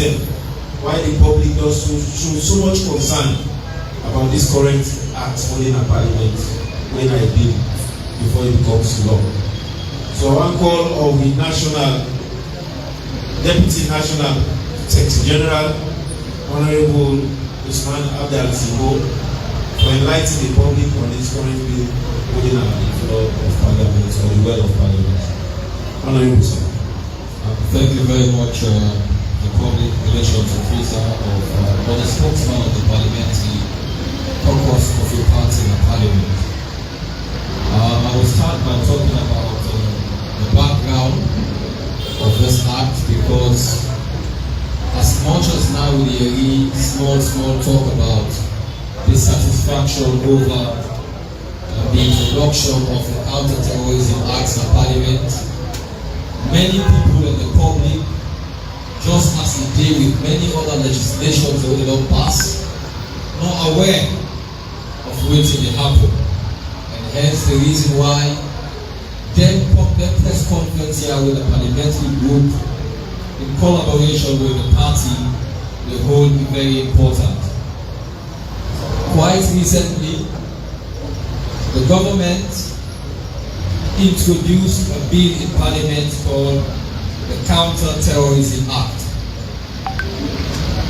why the public does show so much concern about this current act holding a parliament when I bill before it becomes law. So one call of the Deputy National Secretary General, Honorable Usman Abdal Sibo, for enlightening the public on this current bill holding a floor of parliament or the well of parliament. Honorable Sir. Thank you very much, the public relations officer or the spokesman of the parliamentary caucus of your party in parliament. I will start by talking about the background of this act, because as much as now we hear small talk about dissatisfaction over the introduction of the Counter-Terrorism Act in parliament, many people in the public, just as we did with many other legislations that we don't pass, not aware of waiting to happen. And hence the reason why them press conference here with the parliamentary group in collaboration with the party will hold be very important. Quite recently, the government introduced a bill in parliament called the Counter-Terrorism Act.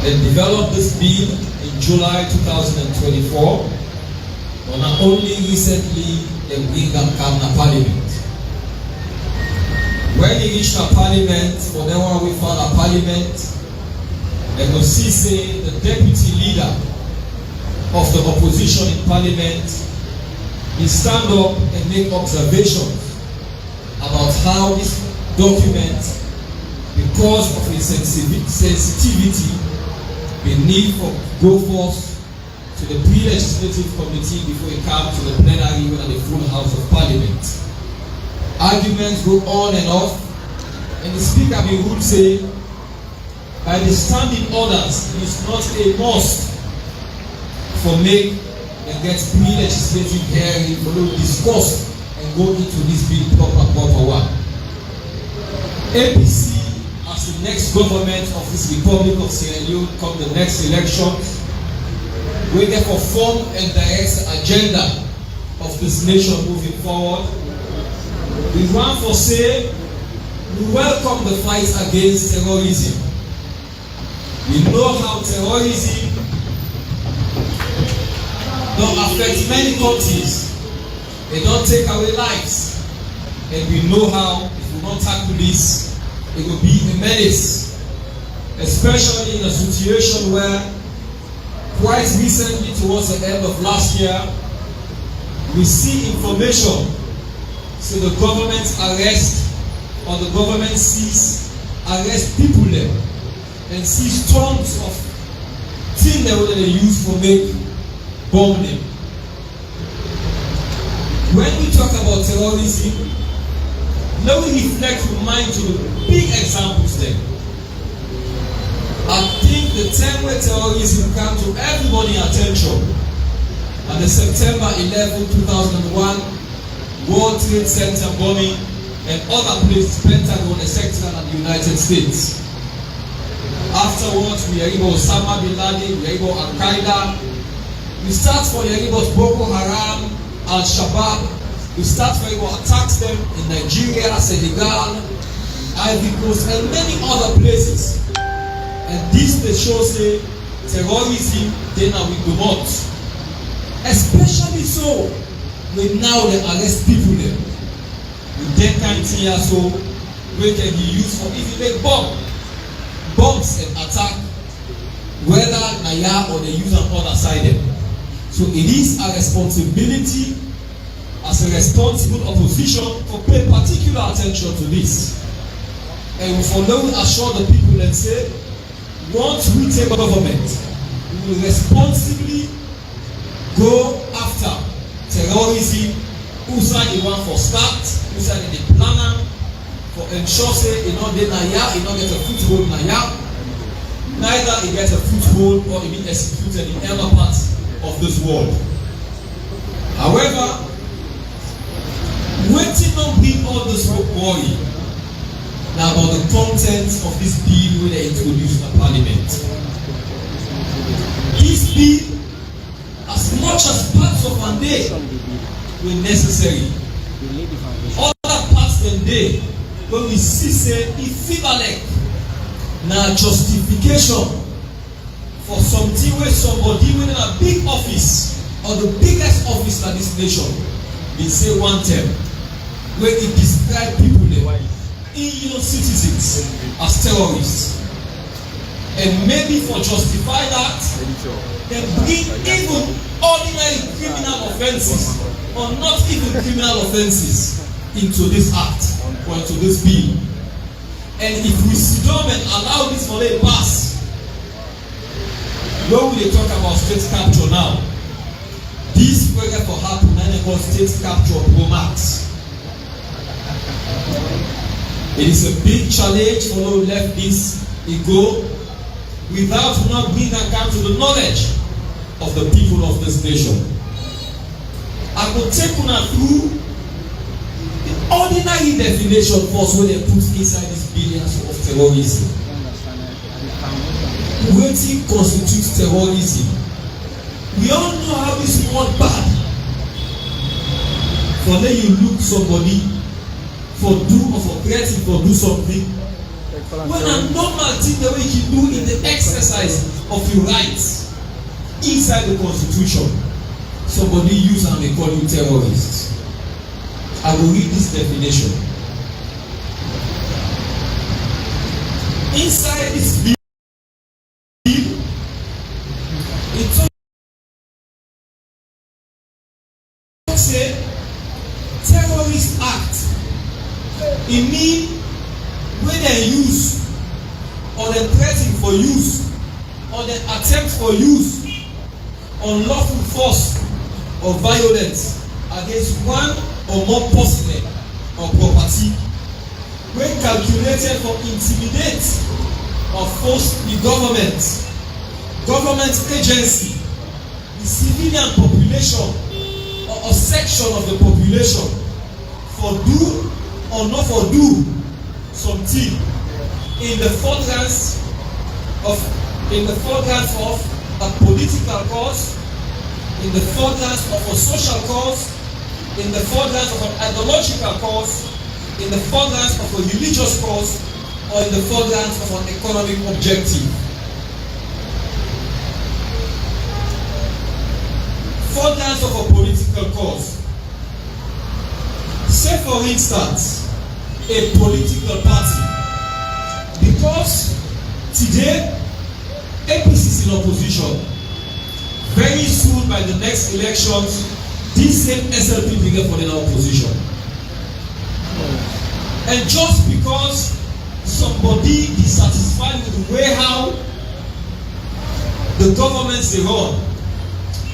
They developed this bill in July 2024, but not only recently they bring up to parliament. When they reached a parliament, for them when we found a parliament, they will see say the deputy leader of the opposition in parliament, he stand up and make observations about how this document, because of its sensitivity, the need for go forth to the pre-legislative committee before it comes to the plenary when the full House of Parliament. Arguments go on and off, and the speaker would say, by the standing orders, it is not a must for make and get pre-legislative hearing for to discuss and go into this bill proper one. APC as the next government of this Republic of Sierra Leone come the next elections, we therefore form and direct the agenda of this nation moving forward. We want to say we welcome the fight against terrorism. We know how terrorism don't affect many countries. They don't take away lives. And we know how if we don't tackle this, it will be a menace. Especially in a situation where quite recently towards the end of last year, we see information. So the government arrest or the government seize arrest people there and seize tons of things that they use for make bomb them. When we talk about terrorism, let me reflect your mind to the big examples there. I think the time where terrorism came to everybody's attention at the September 11, 2001 World Trade Center bombing and other places, Pentagon, etc., and the United States. Afterwards, we hear about Osama bin Laden, we hear about Al-Qaeda. We start for hearing about Boko Haram, Al-Shabaab. We start for hearing about attacks them in Nigeria, Senegal, Ivory Coast, and many other places. And this they show say terrorism, they now we do not. Especially so when now they arrest people there. With that kind of thing so we can be used for if you make bombs and attack, whether Naya or they use on other side them. So it is a responsibility as a responsible opposition to pay particular attention to this. And we follow assure the people and say, once we take government, we will responsibly go after terrorism. Who's the one for start? Who's the planner for ensure say you know they Naya, you not get a foothold Naya, neither it gets a foothold or it be executed in other parts of this world. However, waiting on bring all this worry now about the contents of this bill when they introduced in Parliament. This bill, as much as parts of one day were necessary, other parts than day when we see say it feel like now justification for something where somebody within a big office or the biggest office in this nation will say one term where it describe people there, EU citizens as terrorists. And maybe for justify that, they bring even ordinary criminal offenses or not even criminal offenses into this act or into this bill. And if we sit down and allow this for a pass, when we talk about state capture now, this program for happen and they call state capture pro max. It is a big challenge for those left this ego without not bringing account to the knowledge of the people of this nation. I could take una through the ordinary definition first when they put inside this billions of terrorism. Wetin constitutes terrorism? We all know how this word bad. For then you look somebody for do or for threatening for do something. When a normal thing the way you do in the exercise of your rights inside the constitution, somebody use and they call you terrorist. I will read this definition. Inside this bill, it talks say terrorist act. It means when they use or they threaten for use or they attempt for use unlawful force or violence against one or more person or property when calculated for intimidate or force the government agency, the civilian population or section of the population for do or not for do something in the furtherance of a political cause, in the furtherance of a social cause, in the furtherance of an ideological cause, in the furtherance of a religious cause, or in the furtherance of an economic objective. Furtherance of a political cause. Say for instance, a political party. Because today, APC is in opposition. Very soon by the next elections, this same SLP will get for the opposition. And just because somebody somebody dissatisfied with the way how the governments dey run,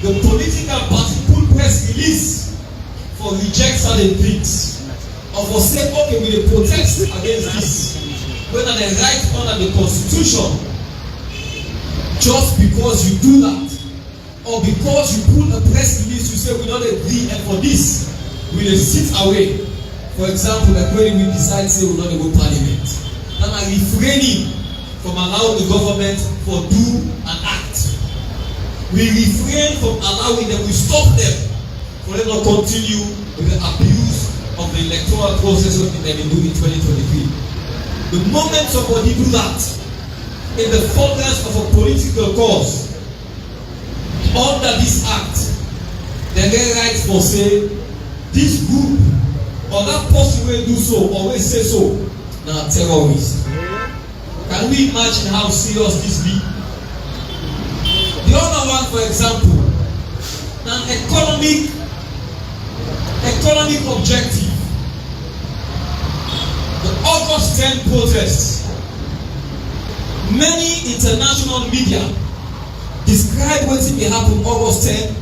the political party put press release for reject certain things, or for say okay we dey protest against this, whether they right under the constitution. Just because you do that, or because you put a press release, you say we don't agree, and for this we dey sit away. For example, like when we decide say we don't go parliament, and I refraining from allowing the government for do and act. We refrain from allowing them, we stop them for them not continue with the abuse of the electoral process what they been doing in 2023. The moment somebody do that in the furtherance of a political cause under this act, they get right for say this group or that person will do so or will say so now terrorist. Can we imagine how serious this be? The other one, for example, an economic objective. The August 10 protests. Many international media describe what will happen August 10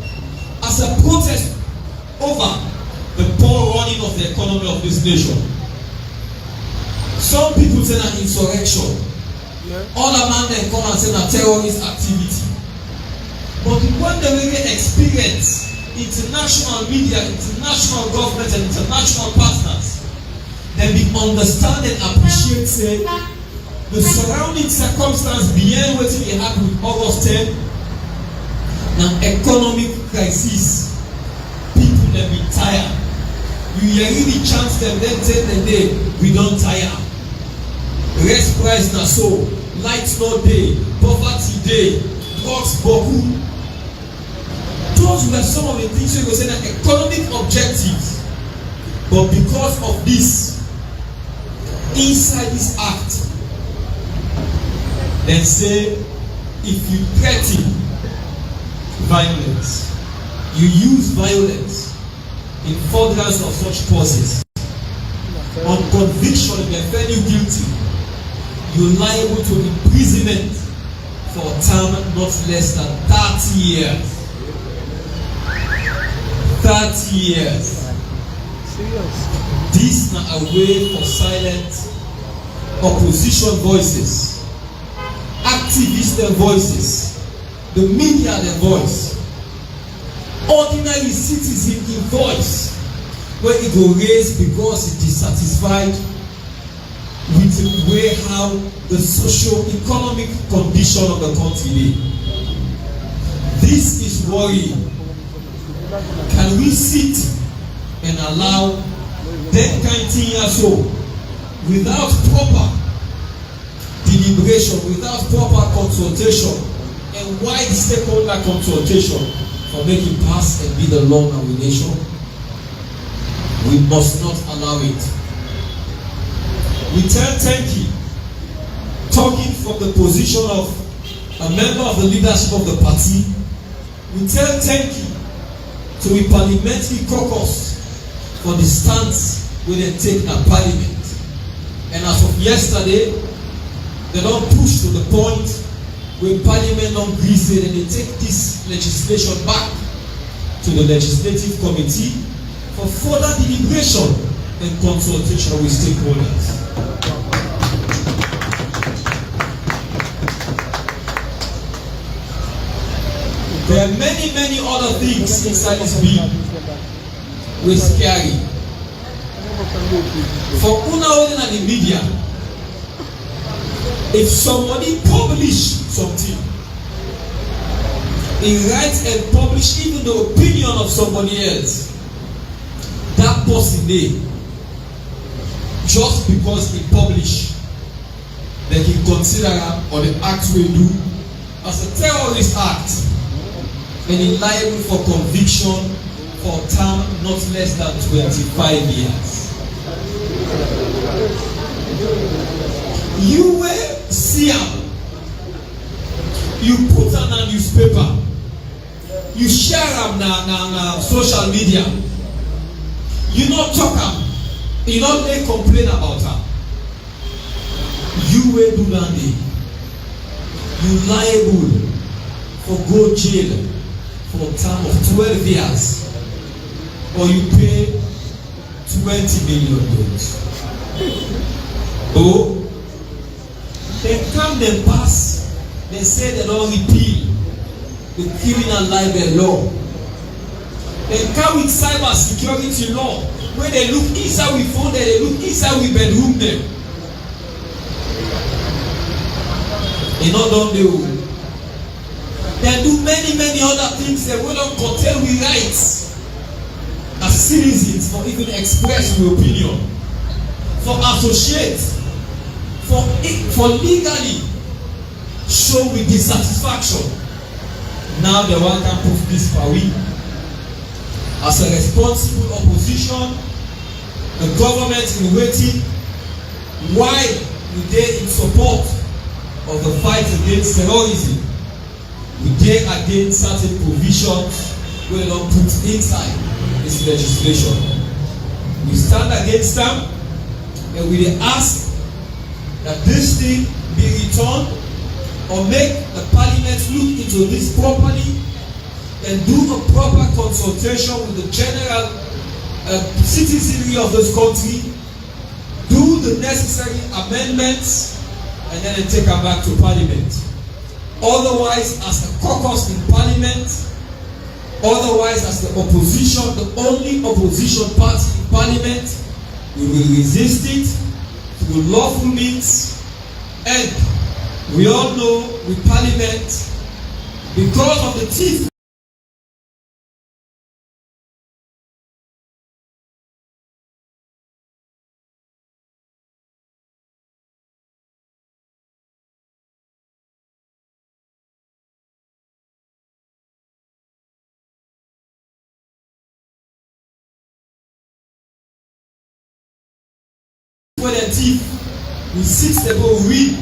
as a protest over the poor running of the economy of this nation. Some people say an insurrection. Other man then come and say a terrorist activity. But when they really experience international media, international government and international partners, then they understand and appreciate say the surrounding circumstance beyond what will happen with August 10, an economic crisis. People they be tired. You really chance them, then tell them day we don't tire. Rest price na so, light no day, poverty day, drugs boku. Those were some of the things we go say that economic objectives. But because of this, inside this act, they say if you threaten violence, you use violence in furtherance of such causes, on conviction if they find you guilty, you're liable to imprisonment for a term not less than 30 years. 30 years. This is not a way for silent opposition voices, activist their voices, the media their voice, ordinary citizen in voice, where it go raise because it is dissatisfied with the way how the socio-economic condition of the country is. This is worrying. Can we sit and allow that kind of thing so without proper deliberation, without proper consultation and wide stakeholder consultation for making pass and be the law of our nation? We must not allow it. We tell thank you, talking from the position of a member of the leadership of the party, we tell thank you to the parliamentary caucus for the stance we they take in parliament. And as of yesterday, they don't push to the point where parliament don't agree and they take this legislation back to the legislative committee for further deliberation and consultation with stakeholders. There are many other things inside this bill wey scary. For una holding in the media, if somebody publish something, he writes and publish even the opinion of somebody else, that person dey just because he publish, then he consider am or the act we do as a terrorist act. And is liable for conviction for a term not less than 25 years. You will see am. You put on a newspaper. You share am na social media. You not talk am. You not make complain about am. You you wey do that day, you liable for go jail for term of 12 years, or you pay $20 million. Oh, they come, they pass, they say they don't repeal the criminal libel law. They come with cyber security law, where they look inside we phone them, they look inside we bedroom them. They not done the they do many other things that we don't contain we rights as citizens for even express your opinion, for associate, for legally show with dissatisfaction. Now the one can put this power as a responsible opposition. The government in waiting while we dey in support of the fight against terrorism. We dey against certain provisions wey don put inside this legislation. We stand against them and we dey ask that this thing be returned or make the parliament look into this properly and do a proper consultation with the general citizenry of this country, do the necessary amendments, and then they take them back to parliament. Otherwise, as a caucus in parliament, otherwise as the opposition, the only opposition party in parliament, we will resist it through lawful means. And we all know with parliament, because of the thief for the thief, we sit the ball win.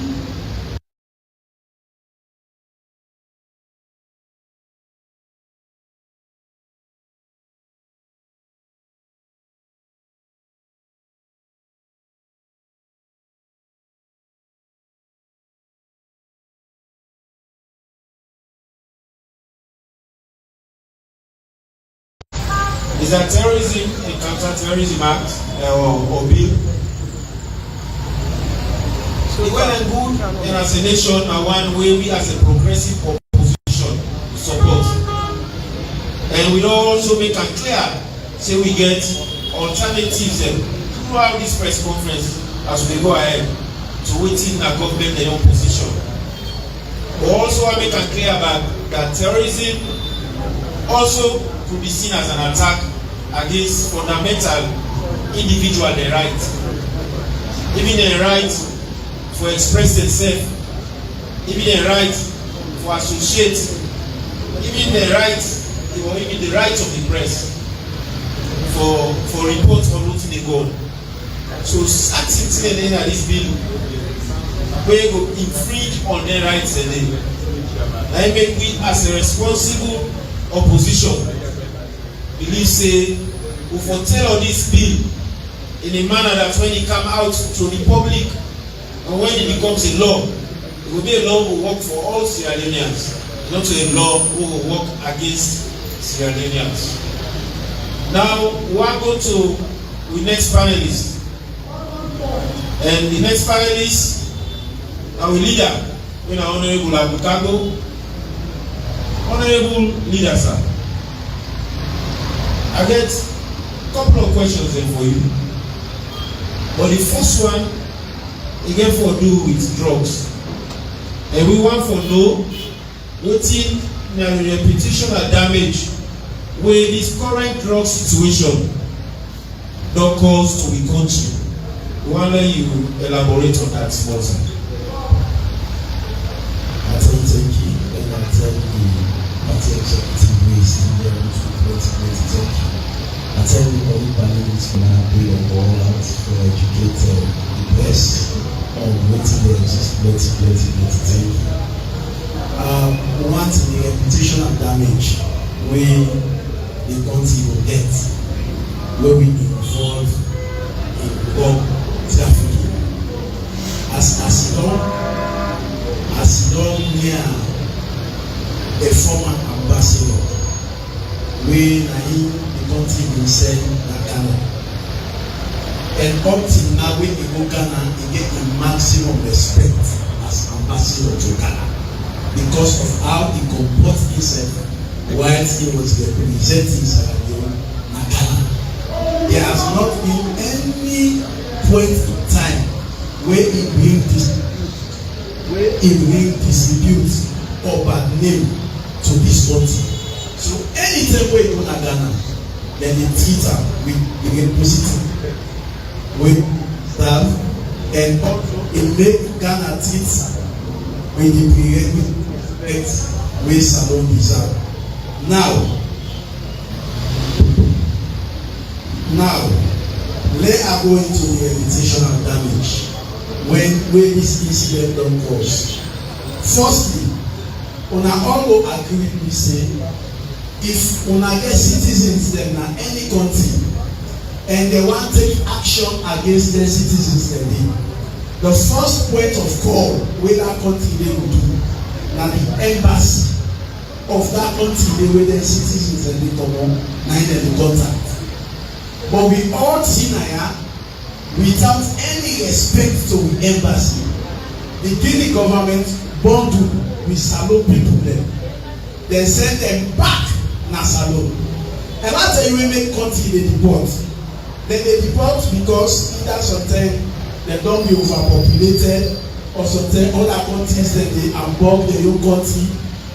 Is that terrorism a counter-terrorism act or bill? So well and good, and as a nation, are one way we as a progressive opposition support. And we don't also make it clear, say we get alternatives throughout this press conference as we go ahead to waiting the government in opposition. We also make it clear that terrorism also could be seen as an attack against fundamental individual rights, even a right for express themselves, even a right for associate, even the right or even the right of the press for report or noting they go. So certain things that this bill we go infringe on their rights and then make we as a responsible opposition believe say we for tell all this bill in a manner that when it come out to the public and when it becomes a law, it will be a law who will work for all Sierra Leoneans, not a law who will work against Sierra Leoneans. Now we are going to the next panelist, and the next panelist, our leader, Honorable Abutago. Honorable leader, sir, I get a couple of questions for you. But the first one, again, for do with drugs. And we want to know wetin na the reputational damage wey this current drug situation don cause to the country. We wan let you elaborate on that small sir. Thank you, and I tell the party executive ways in there to 2020. I tell the all panelists now be on all out for educate the press on wetin dey exist plenty. One thing, the reputational damage wey the country go get wey we involve in drug trafficking as Sidon near a former ambassador wey na him the country bin send na Ghana, and up till now when he go Ghana he get the maximum respect as ambassador to Ghana because of how he comport himself while he was representing Sierra Leone na Ghana. There has not been any point in time where he bring distribute or bad name to this country. So anytime wey you go na Ghana, then they treat am with the representative with staff, and also e make Ghana treat with the respect wey Salon deserve. Now let us go into the reputational damage when this incident don cause. Firstly, una all go agree with me say if una get citizens dem na any country and they wan take action against their citizens dem dey, the first point of call wey that country dey go do na the embassy of that country dey wey their citizens dem dey comot na im dem dey contact. But we all see na without any respect to the embassy, the Guinea government bundle with Salon people dem, they send them back na Salon. And I tell you wey make country dey deport. Dem dey deport because either sometimes dem don be overpopulated or sometimes other countries dem dey above their own country.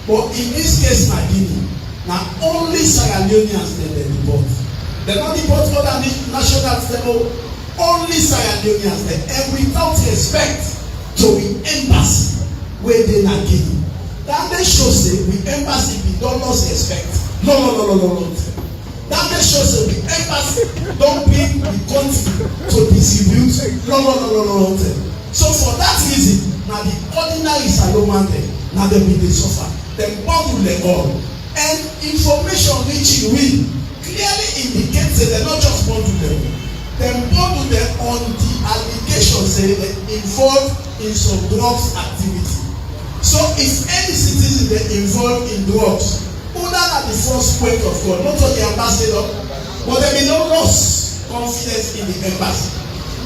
But in this case na Guinea, na only Sierra Leoneans dem dey deport. Dem no deport other nationals dem, only Sierra Leoneans dem, and without respect to the embassy wey dey na Guinea. That dey show say the embassy bin don lost respect. No. That dey show say the embassy don bring the country to distribute. No. So for that reason, na the ordinary Salon dem na dem bin dey suffer. Dem bundle dem all, and information reaching we clearly indicate say dem no just bundle dem. Dem bundle dem on the allegation say dem involve in some drugs activity. So if any citizen dey involved in drugs, una na the first point of call, not only the ambassador, but dem bin no lost confidence in the embassy.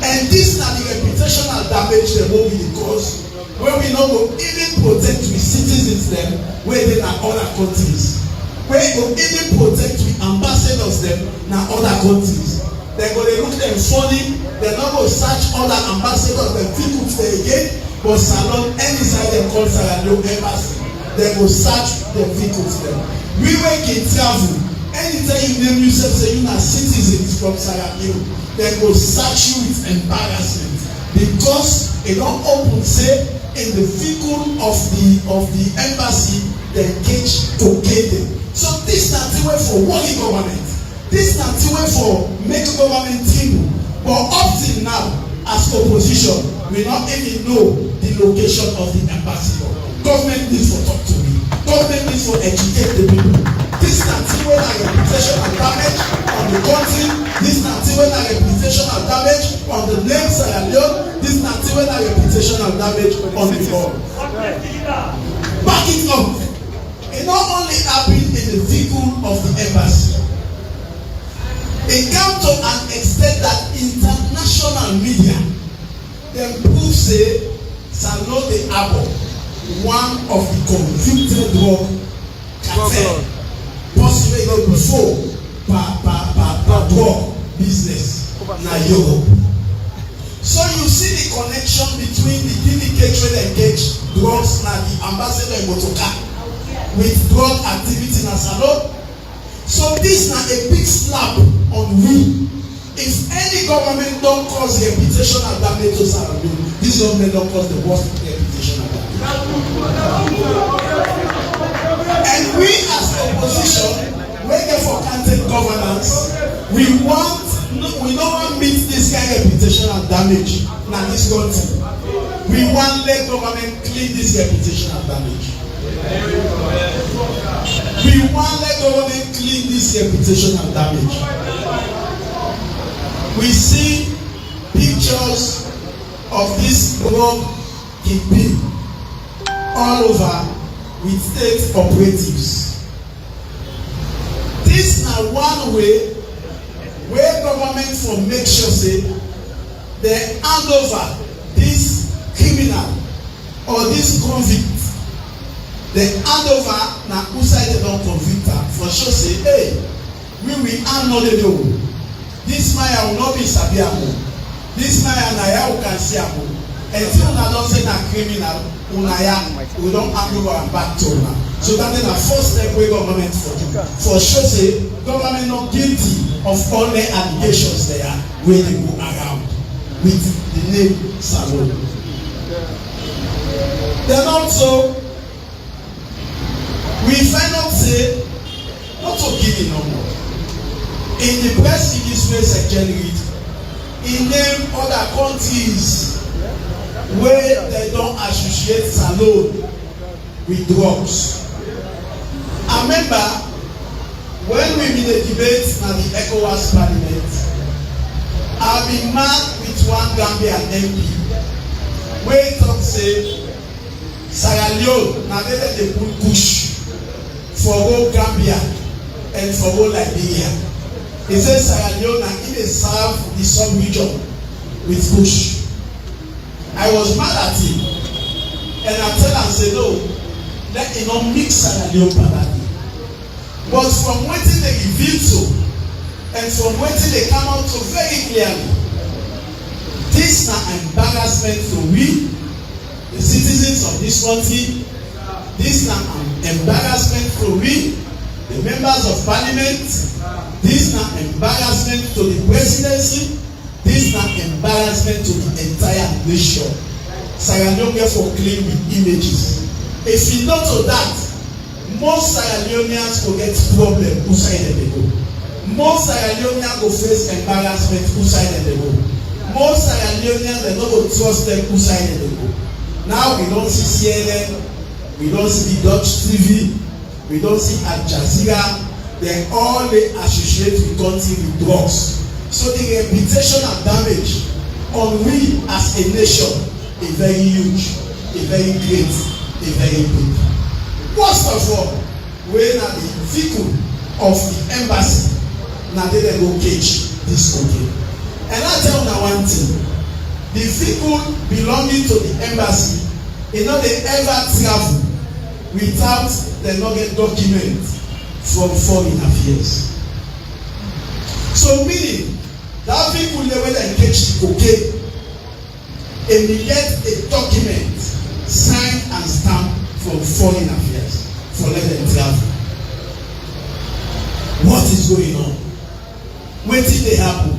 And this na the reputational damage dem wey we dey cause, wey we no go even protect with citizens dem wey dey na other countries, wey go even protect with ambassadors dem na other countries. Dem go dey look dem funny, dem no go search other ambassadors dem fit put dem again, but Salon anytime dem call Sierra Leone embassy, dem go search dem vehicles dem. We wey can travel, anytime you name yourself say you na citizens from Sierra Leone, dem go search you with embarrassment because e don open say in the vehicle of the embassy dem catch cocaine. So this na thing wey for worry government, this na thing wey for make government tremble. But up till now, as opposition, we not even know the location of the embassy. Government needs for talk to me. Government needs for educate the people. This na thing wey na reputational damage on the country. This na thing wey na reputational damage on the name Sierra Leone. This na thing wey na reputational damage on the world. Back it up. It not only happened in the vehicle of the embassy. It came to an extent that international media dem prove say Salon dey harbor one of the convicted drug cartel, possibly not before per drug business na Europe. So you see the connection between the Guinea wey dem engage drugs na the ambassador in Motoka with drug activity na Salon. So this na a big slap on we. If any government don cause reputational damage to Sierra Leone, this government don cause the worst reputational damage. And we as opposition, wey get for country governance, we no wan meet this kind of reputational damage na this country. We wan let government clean this reputational damage. We wan let government clean this reputational damage. We see pictures of this drug in bill all over with state operatives. This na one way wey government for make sure say dem hand over this criminal or this convict. Dem hand over na who side dem don convict am for sure say hey we hand no dey do this maya will not be sabi am o this maya na ya we can see am o until una don say na criminal una ya we don hand over am back to una so that na first step wey government for do for sure say government no guilty of all the allegations there wey dey go around with the name Salon. Then also we find out say not to give no more in the press release wey secretary read e name other countries wey dem don associate Salon with drugs. I remember when we bin dey debate na the ECOWAS parliament I bin mark with one Gambian MP wey talk say Sierra Leone na there dem dey put push for go Gambia and for go Liberia. He say Sierra Leone na im dey serve the sub-region with push. I was mad at him and I tell am say no, let him not mix Sierra Leone parallel. But from wetin they reveal to and from wetin they come out to very clearly, this na embarrassment to we, the citizens of this country. This na embarrassment to we, the members of parliament. This na embarrassment to the presidency. This na embarrassment to the entire nation. Sierra Leone get for clean with images. If you not to that, most Sierra Leoneans go get problem who side dem dey go. Most Sierra Leoneans go face embarrassment who side dem dey go. Most Sierra Leoneans dem no go trust them who side dem dey go. Now we don see CNN, we don see the Dutch TV, we don see Al Jazeera. They all dey associate with country with drugs. So the reputation and damage on we as a nation is very huge, is very great, is very big. First of all, wey na the vehicle of the embassy na dey dem go cage this cocaine. And I tell una one thing, the vehicle belonging to the embassy e no dey ever travel without dem no get document from foreign affairs. So meaning that vehicle wey dem catch the cocaine and we get a document signed and stamped from foreign affairs for let them travel. What is going on? Wetin dey happen?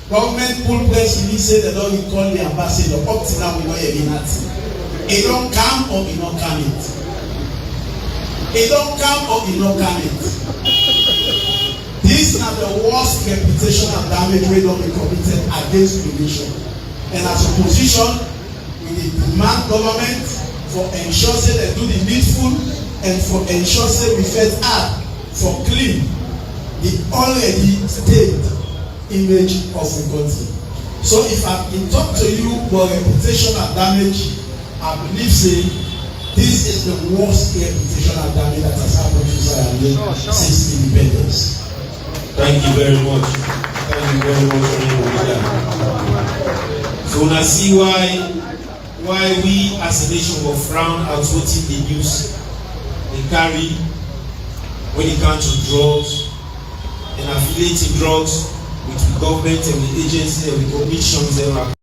Government pull press release say dem don recall the ambassador. Up till now we no hear nothing. E don come or e no come it? E don come or e no come it? This na the worst reputational damage wey don be committed against the nation. And as opposition, we dey demand government for ensure say dem do the needful and for ensure say we first act for clean the already stained image of the country. So if I can talk to you about reputational damage, I believe say this is the worst reputational damage that has happened to Sierra Leone since independence. Thank you very much. Thank you very much. So now see why we as a nation will frown at what the news they carry when it comes to drugs and affiliating drugs with the government and the agencies and the commissions and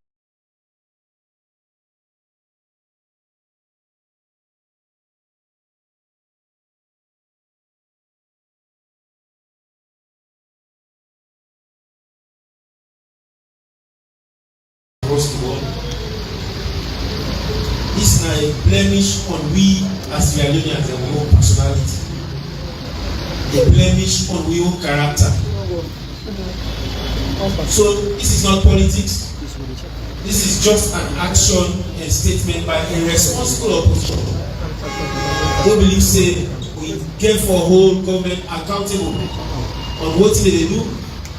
across the world. This is a blemish on we as Sierra Leoneans and we own personality. A blemish on we own character. So this is not politics. This is just an action and statement by a responsible opposition. Who believe say we get for whole government accountable on what they do,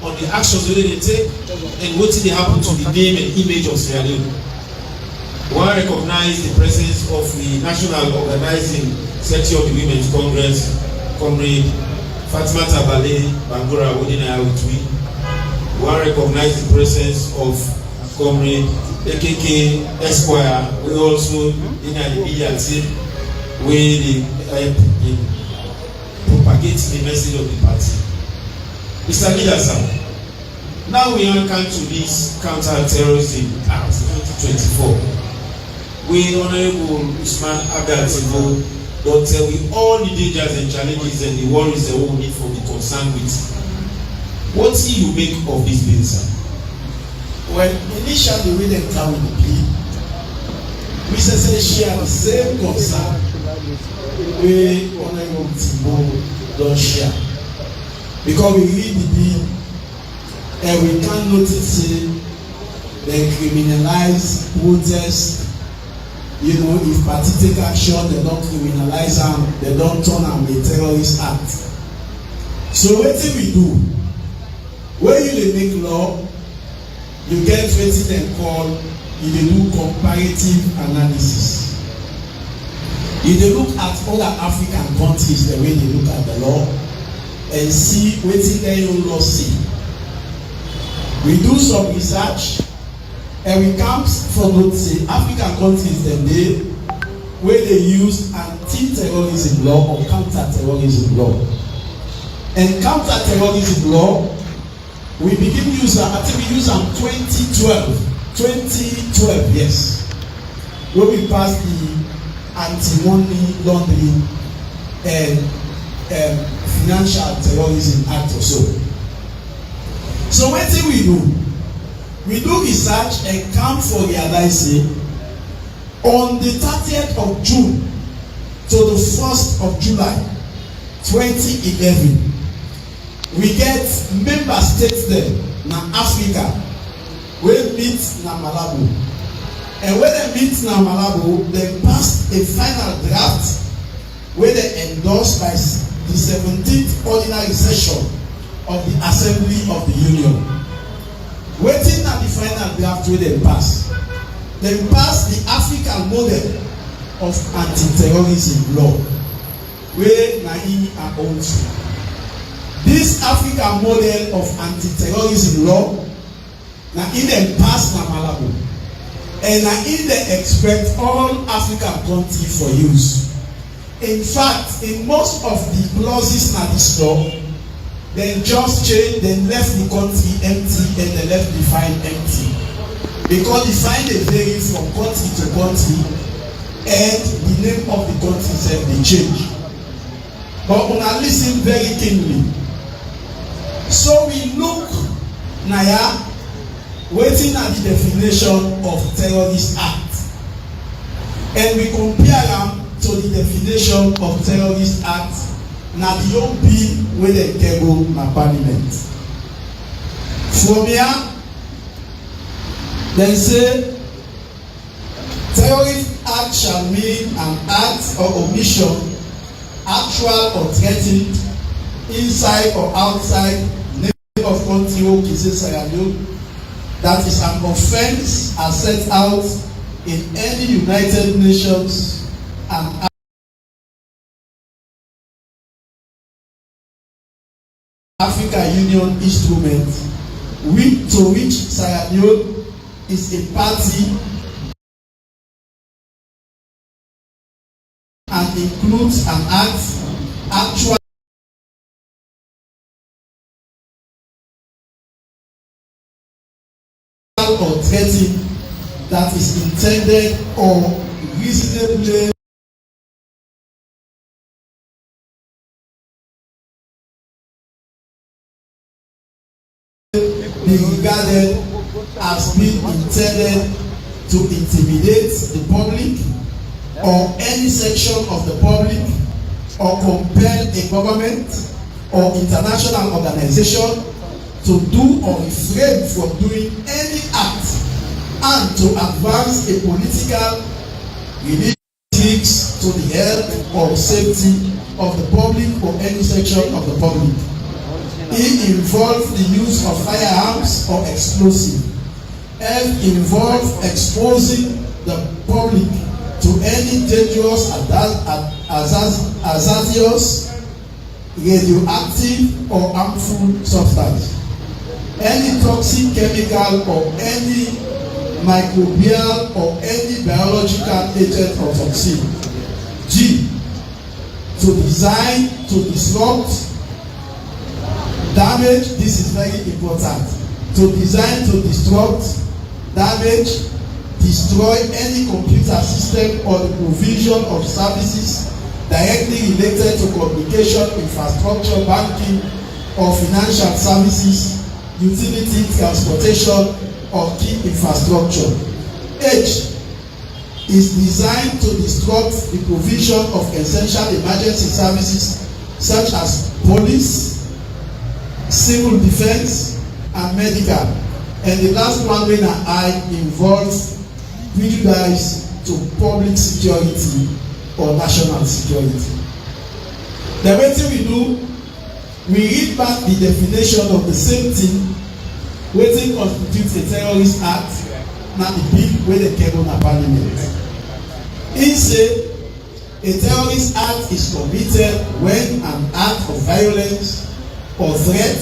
on the actions that they take, and what they happen to the name and image of Sierra Leone. We want to recognize the presence of the National Organizing Secretary of the Women's Congress, Comrade Fatima Tabale Bangura Odinaya Utwi. We want to recognize the presence of Comrade AKK Esquire. We also in the media team we in propagating the message of the party. Mr. Leader, sir, now we are come to this Counter-Terrorism Act 2024. We Honorable Usman Abdul don't tell we all the dangers and challenges and the worries that we need for the concern with. What do you make of this bill, sir? Well, initially we didn't come with the bill. We say share the same concern we Honorable Tibo don't share. Because we read the bill and we can't notice they criminalize protest. You know, if party take action, they don't criminalize them, they don't turn them a terrorist act. So what do we do? When you make law, you get what they call, you do comparative analysis. You look at other African countries the way they look at the law and see what their own law see. We do some research. And we come from, let's say, African countries them day where they use anti-terrorism law or counter-terrorism law. And counter-terrorism law, we begin use I think we use them 2012, yes. When we passed the anti-money laundering and financial terrorism act or so. So what do we do? We do research and come for realizing on the 30th of June to the 1st of July 2011, we get member states there na Africa wey meet na Malabo. And when they meet na Malabo, they passed a final draft where they endorsed by the 17th ordinary session of the Assembly of the Union. Waiting at the final draft where they pass. They pass the African model of anti-terrorism law, where Nahi are also. This African model of anti-terrorism law, na in them pass na Malabo, and na in they expect all African countries for use. In fact, in most of the clauses na this law, they just change, they left the country empty and they left the fine empty. Because the fine they vary from country to country and the name of the country itself they change. But una listen very keenly. So we look naya waiting at the definition of terrorist act. And we compare them to the definition of terrorist act na the own bill wey dem table na parliament. From here, dem say terrorist act shall mean an act or omission, actual or threatened, inside or outside name of country or Sierra Leone, that is an offence as set out in any United Nations and African Union instrument to which Sierra Leone is a party and includes an act actual or threatened that is intended or reasonably be regarded as being intended to intimidate the public or any section of the public or compel a government or international organization to do or refrain from doing any act and to advance a political, religious to the health or safety of the public or any section of the public. It involves the use of firearms or explosive. F involves exposing the public to any dangerous, hazardous, radioactive or harmful substance, any toxic chemical or any microbial or any biological agent or toxin. G. To design, to disrupt, damage, this is very important. To design, to disrupt, damage, destroy any computer system or the provision of services directly related to communication, infrastructure, banking, or financial services, utility, transportation, or key infrastructure. H is designed to disrupt the provision of essential emergency services such as police, civil defense, and medical. And the last one, when I involves prejudice to public security or national security. The way we do, we read back the definition of the same thing, wetin constitutes a terrorist act, na the bill wey dem carry na parliament. He say a terrorist act is committed when an act of violence or threat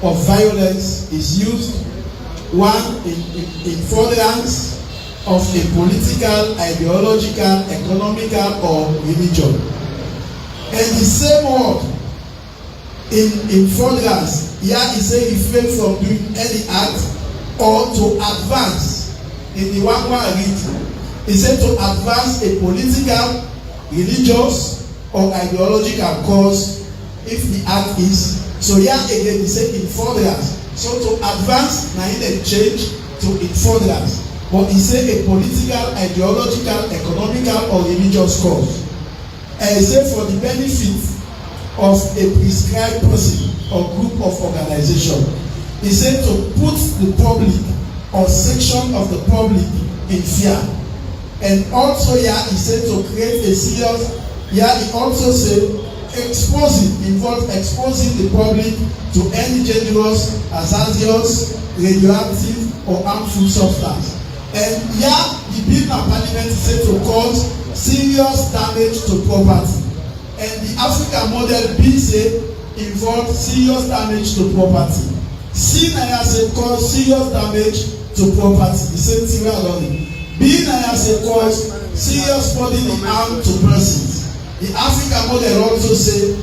of violence is used, one, in furtherance of a political, ideological, economical, or religion. And the same word in furtherance, here he say refrain from doing any act or to advance. In the one I read, he said to advance a political, religious, or ideological cause if the act is. So here again he said in furtherance. So to advance, now he change to in furtherance. But he said a political, ideological, economical, or religious cause. And he said for the benefit of a prescribed person or group of organization. He said to put the public or section of the public in fear. And also here he said to create a serious, here he also said involve exposing the public to any dangerous, hazardous, radioactive, or harmful substance. And here the bill of parliament said to cause serious damage to property. And the African model bill say involve serious damage to property. C now say cause serious damage to property. The same thing we are learning. B now say cause serious bodily harm to persons. The African model also say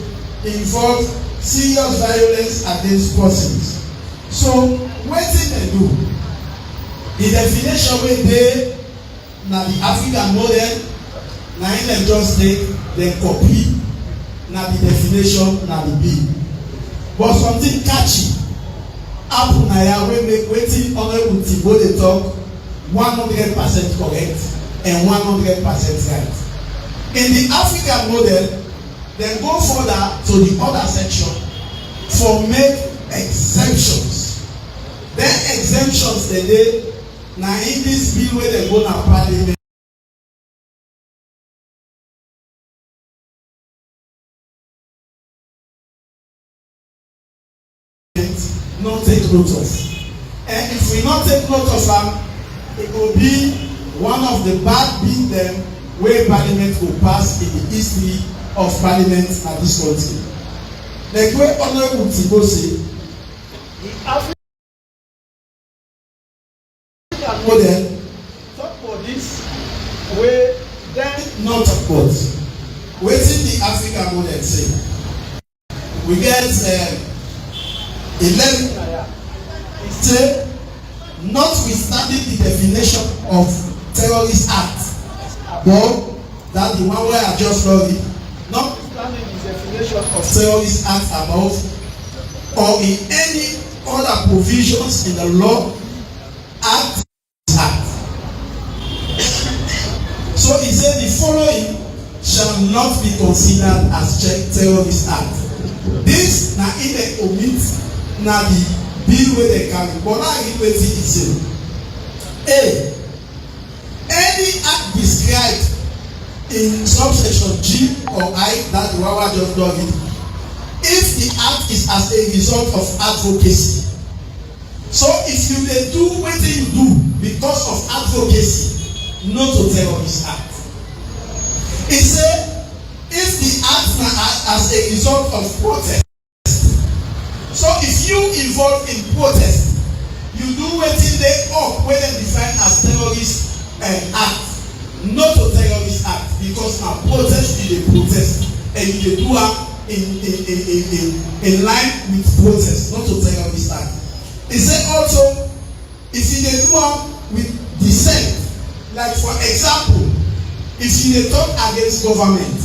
involve serious violence against persons. So wetin dem do? The definition wey dey na the African model, na im dem just take dem copy, na the definition na the bill. But something catchy happen na here wey make wetin Honourable Thibault dey talk 100% correct and 100% right. In the African model, dem go further to the other section for make exemptions. Then exemptions dey dey na in this bill wey dem go na parliament. Not take note of. And if we not take note of am, it go be one of the bad bill dem wey parliament go pass in the history of parliament at this country. Like wey Honourable Thibault say, the African model talk for this wey dem not talk about. Wetin the African model say? We get 11 it say notwithstanding the definition of terrorist act, but that the one wey I just read, notwithstanding the definition of terrorist act above or in any other provisions in the law act. So he said the following shall not be considered as terrorist act. This na in the omit na the bill wey dem carry, but now I read wetin e say. A, any act described in subsection G or I, that the one wey I just don read, if the act is as a result of advocacy. So if you dey do wetin you do because of advocacy, no to terrorist act. He say if the act na as a result of protest, so if you involve in protest, you do wetin dey up wey dem define as terrorist act, not to terrorist act, because na protest you dey protest and you dey do am in line with protest, not to terrorist act. He say also if you dey do am with dissent, like for example, if you dey talk against government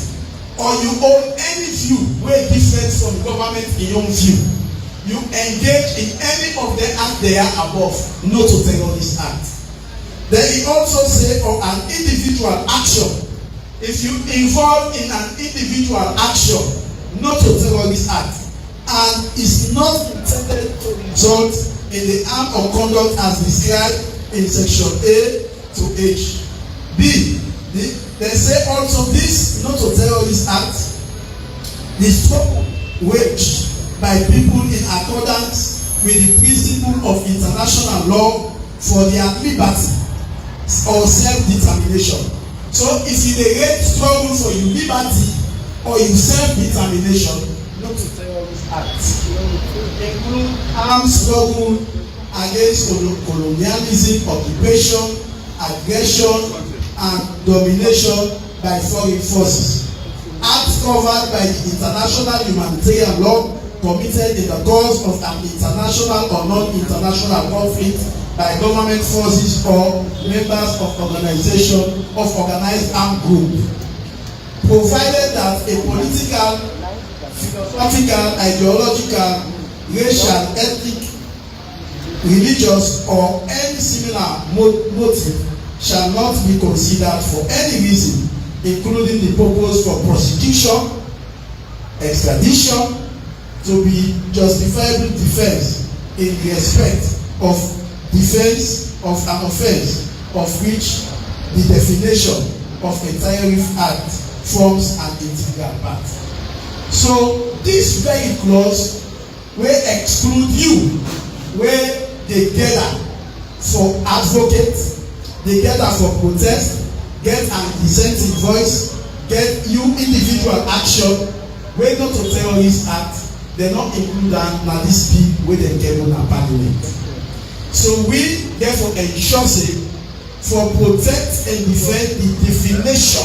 or you hold any view wey different from government in your view, you engage in any of the act they are above, no to terrorist act. Then he also say on an individual action, if you involve in an individual action, not to terrorist act, and is not intended to result in the act or conduct as described in section A to H. B, they say also this not to terrorist act, the struggle waged by people in accordance with the principle of international law for their liberty or self-determination. So if you dey get struggle for your liberty or your self-determination, not to terrorist act, include armed struggle against colonialism, occupation, aggression and domination by foreign forces. Acts covered by the international humanitarian law committed in the course of an international or non-international conflict by government forces or members of organization of organized armed group, provided that a political, philosophical, ideological, racial, ethnic, religious or any similar motive shall not be considered for any reason, including the purpose for prosecution, extradition, to be justifiable defense in respect of defense of an offense of which the definition of a terrorist act forms an integral part. So this very clause will exclude you where they gather for advocate, they gather for protest, get an dissenting voice, get you individual action wey not to terrorist act. They not include that na this bill wey dem get on our parliament. So we therefore ensure say for protect and defend the definition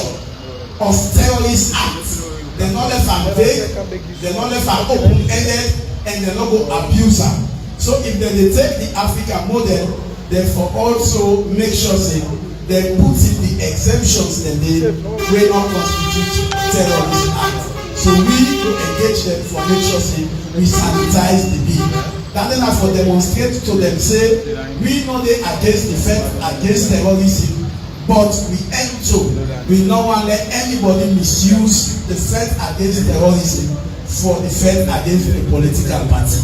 of terrorist act, dem no left am vague, dem no left am open-ended, and dem no go abuse am. So if dem dey take the African model, therefore also make sure say dem put in the exemptions dem dey wey no constitute terrorist act. So we to engage them for make sure say we sanitize the bill. That then for demonstrate to them say we no dey against the fight against terrorism, but we aim to, we no wan let anybody misuse the fight against terrorism for the fight against a political party.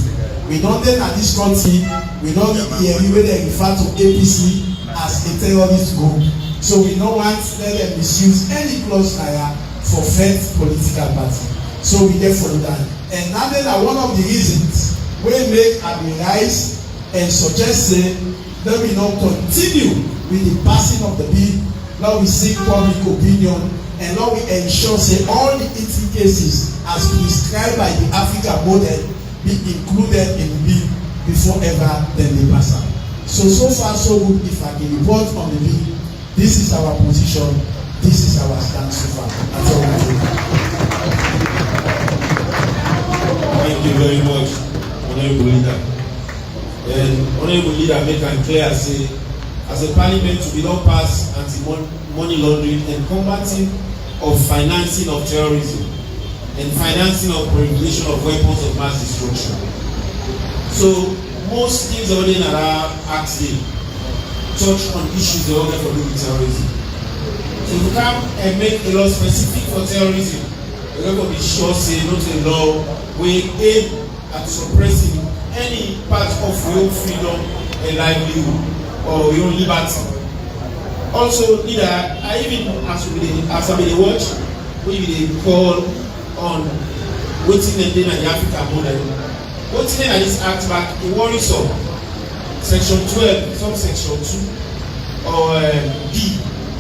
We don dey na this country, we don hear wey dem refer to APC as a terrorist group. So we no want let them misuse any clause naira for faith political party. So we dey follow that. And now then one of the reasons wey make Abi rise and suggest say let we not continue with the passing of the bill, now we seek public opinion, and now we ensure say all the cases as prescribed by the African model be included in the bill before ever then they pass am. So far so good. If I can report on the bill, this is our position, this is our stance so far. That's all we do. Thank you very much, Honorable Leader. And Honorable Leader make am clear say as a parliament we don pass anti-money laundering and combating of financing of terrorism and financing of proliferation of weapons of mass destruction. So most things already in our act dey touch on issues they all get for do with terrorism. So you come and make a law specific for terrorism, you go be sure say not a law wey aim at suppressing any part of your own freedom and livelihood or your own liberty. Also, leader, I even as I be dey watch, wey you dey call on wetin dem dey na the African model. Wetin dey na this act back e worry some. Section 12, subsection 2 or D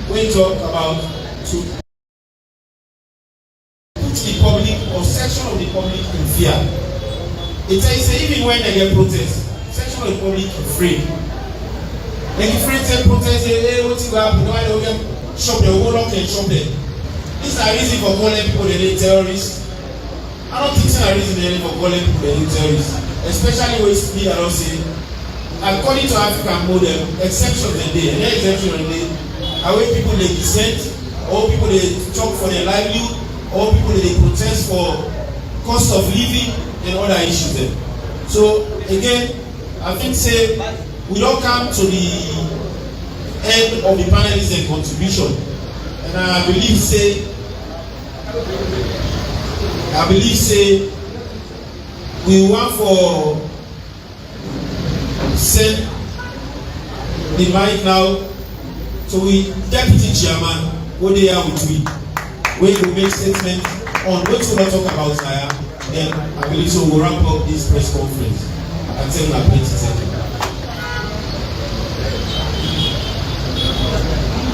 we talk about to put the public or section of the public in fear. It says even when they get protest, section of the public afraid. Like if friends say protest, hey, what's going to happen? Why don't get shop there? Go lock and shop there. This is a reason for calling people they terrorists. I don't think it's a reason they for calling people they terrorists. Especially when me, I don't say, according to African model, exception of the day, and exception of the day, are where people they dissent, or people they talk for their livelihood, or people they protest for cost of living and other issues there. So again, I think say we don't come to the end of the panelists and contribution, and I believe say we want for send the mic now to we deputy chairman what they are with we will make statement on what we will talk about now. Then I believe so we'll wrap up this press conference at 7:20.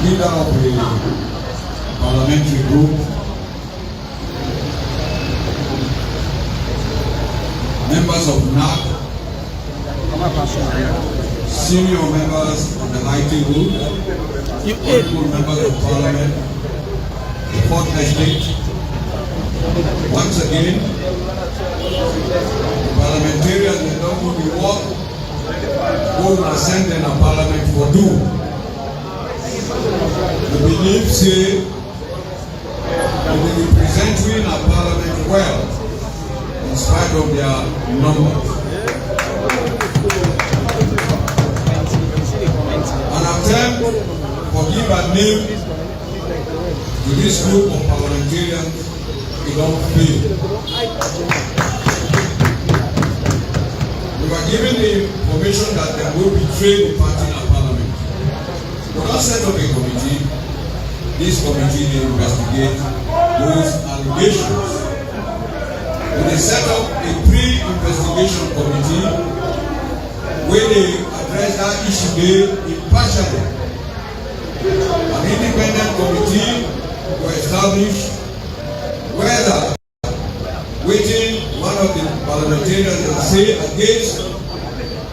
Leader of the parliamentary group, members of NAC, senior members of the IT group, honorable members of parliament, the fourth estate. Once again, the parliamentarians they don't do the work, who are sent in a parliament for do. We believe say they will represent we in our parliament well, in spite of their numbers. An attempt for give a name to this group of parliamentarians, it don't fail. We were given the information that they will betray the party in our parliament. We don't set up a committee. This committee will investigate those allegations. We set up a pre-investigation committee where they address that issue impartially. An independent committee was established whether waiting one of the parliamentarians will say against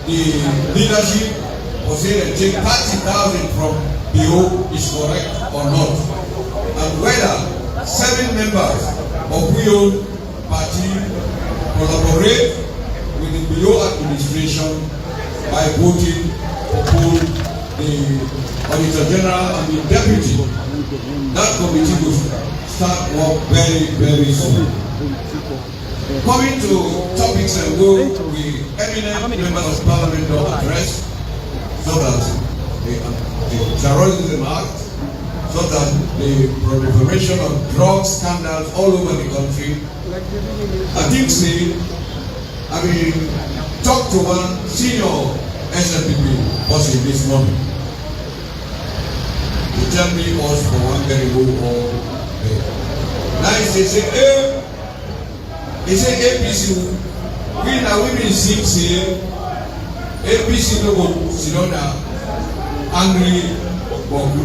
the leadership or say they take 30,000 from BO is correct or not, and whether 7 members of BO party collaborate with the BO administration by voting for the Auditor General and the Deputy. That committee will start work very, very soon. Coming to topics and go we eminent members of parliament will address, so that the Terrorism Act, so that the proliferation of drug scandals all over the country. I think talk to one senior SNPP person this morning. He tell me us for one very good all day. Now he say APC, we now women sing say APC no go sit down angry boku.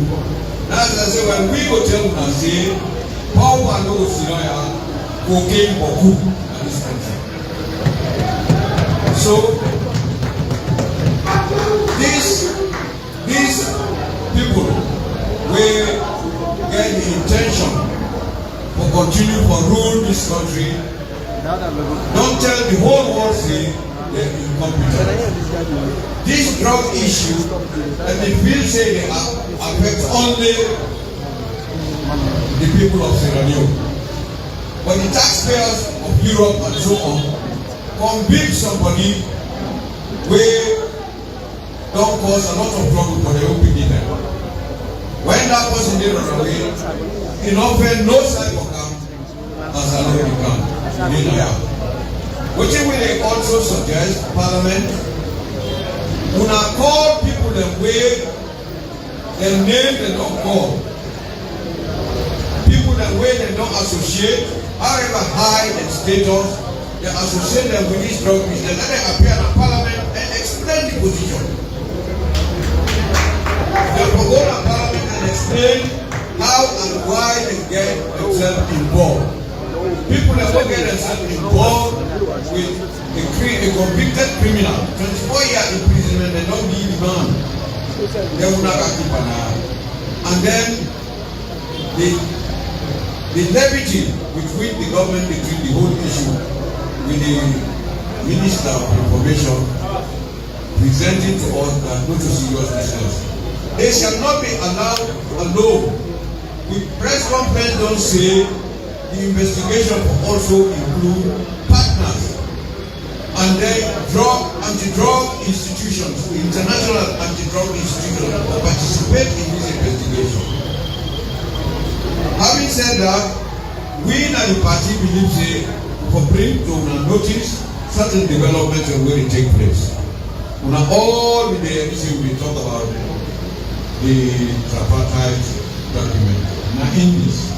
That's I say when we go tell una say power no go sit down cocaine boku in this country. So these people will get the intention for continue for rule this country. Don't tell the whole world say they're incompetent. This drug issue, and they feel say they affect only the people of Sierra Leone. But the taxpayers of Europe and so on convict somebody where don't cause a lot of trouble for the own people. When that person did run away, he offered no sign for camp as a lady camp. Which will they also suggest, Parliament, una call people the way they name they don't call. People the way they don't associate, however high their status, they associate them with this drug business. Let them appear in Parliament and explain the position. They will go to Parliament and explain how and why they get themselves involved. People that don't get themselves involved with a convicted criminal, 24-year imprisonment, they don't give the man. They will not keep an eye. And then the levity with which the government they treat the whole issue with the Minister of Information presenting to us that no to serious business. They shall not be allowed alone. The press conference don't say the investigation will also include partners and then anti-drug institutions, international anti-drug institutions that participate in this investigation. Having said that, we and the party believe say for bring to notice certain developments and where it take place. Una all with the issue we talk about the tripartite document. Now in this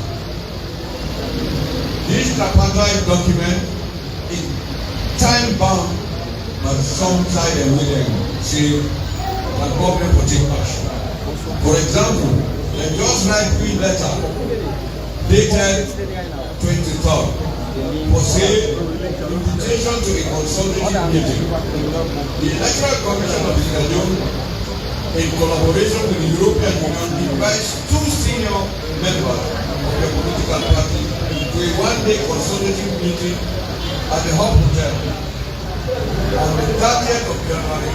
tripartite document is time bound, but some side and with them say that government will take action. For example, they just write green letter dated 23rd for say invitation to a consultative meeting. The Electoral Commission of Sierra Leone, in collaboration with the European Union, invites 2 senior members of the political party to a one-day consultative meeting at the Hub Hotel on the 30th of January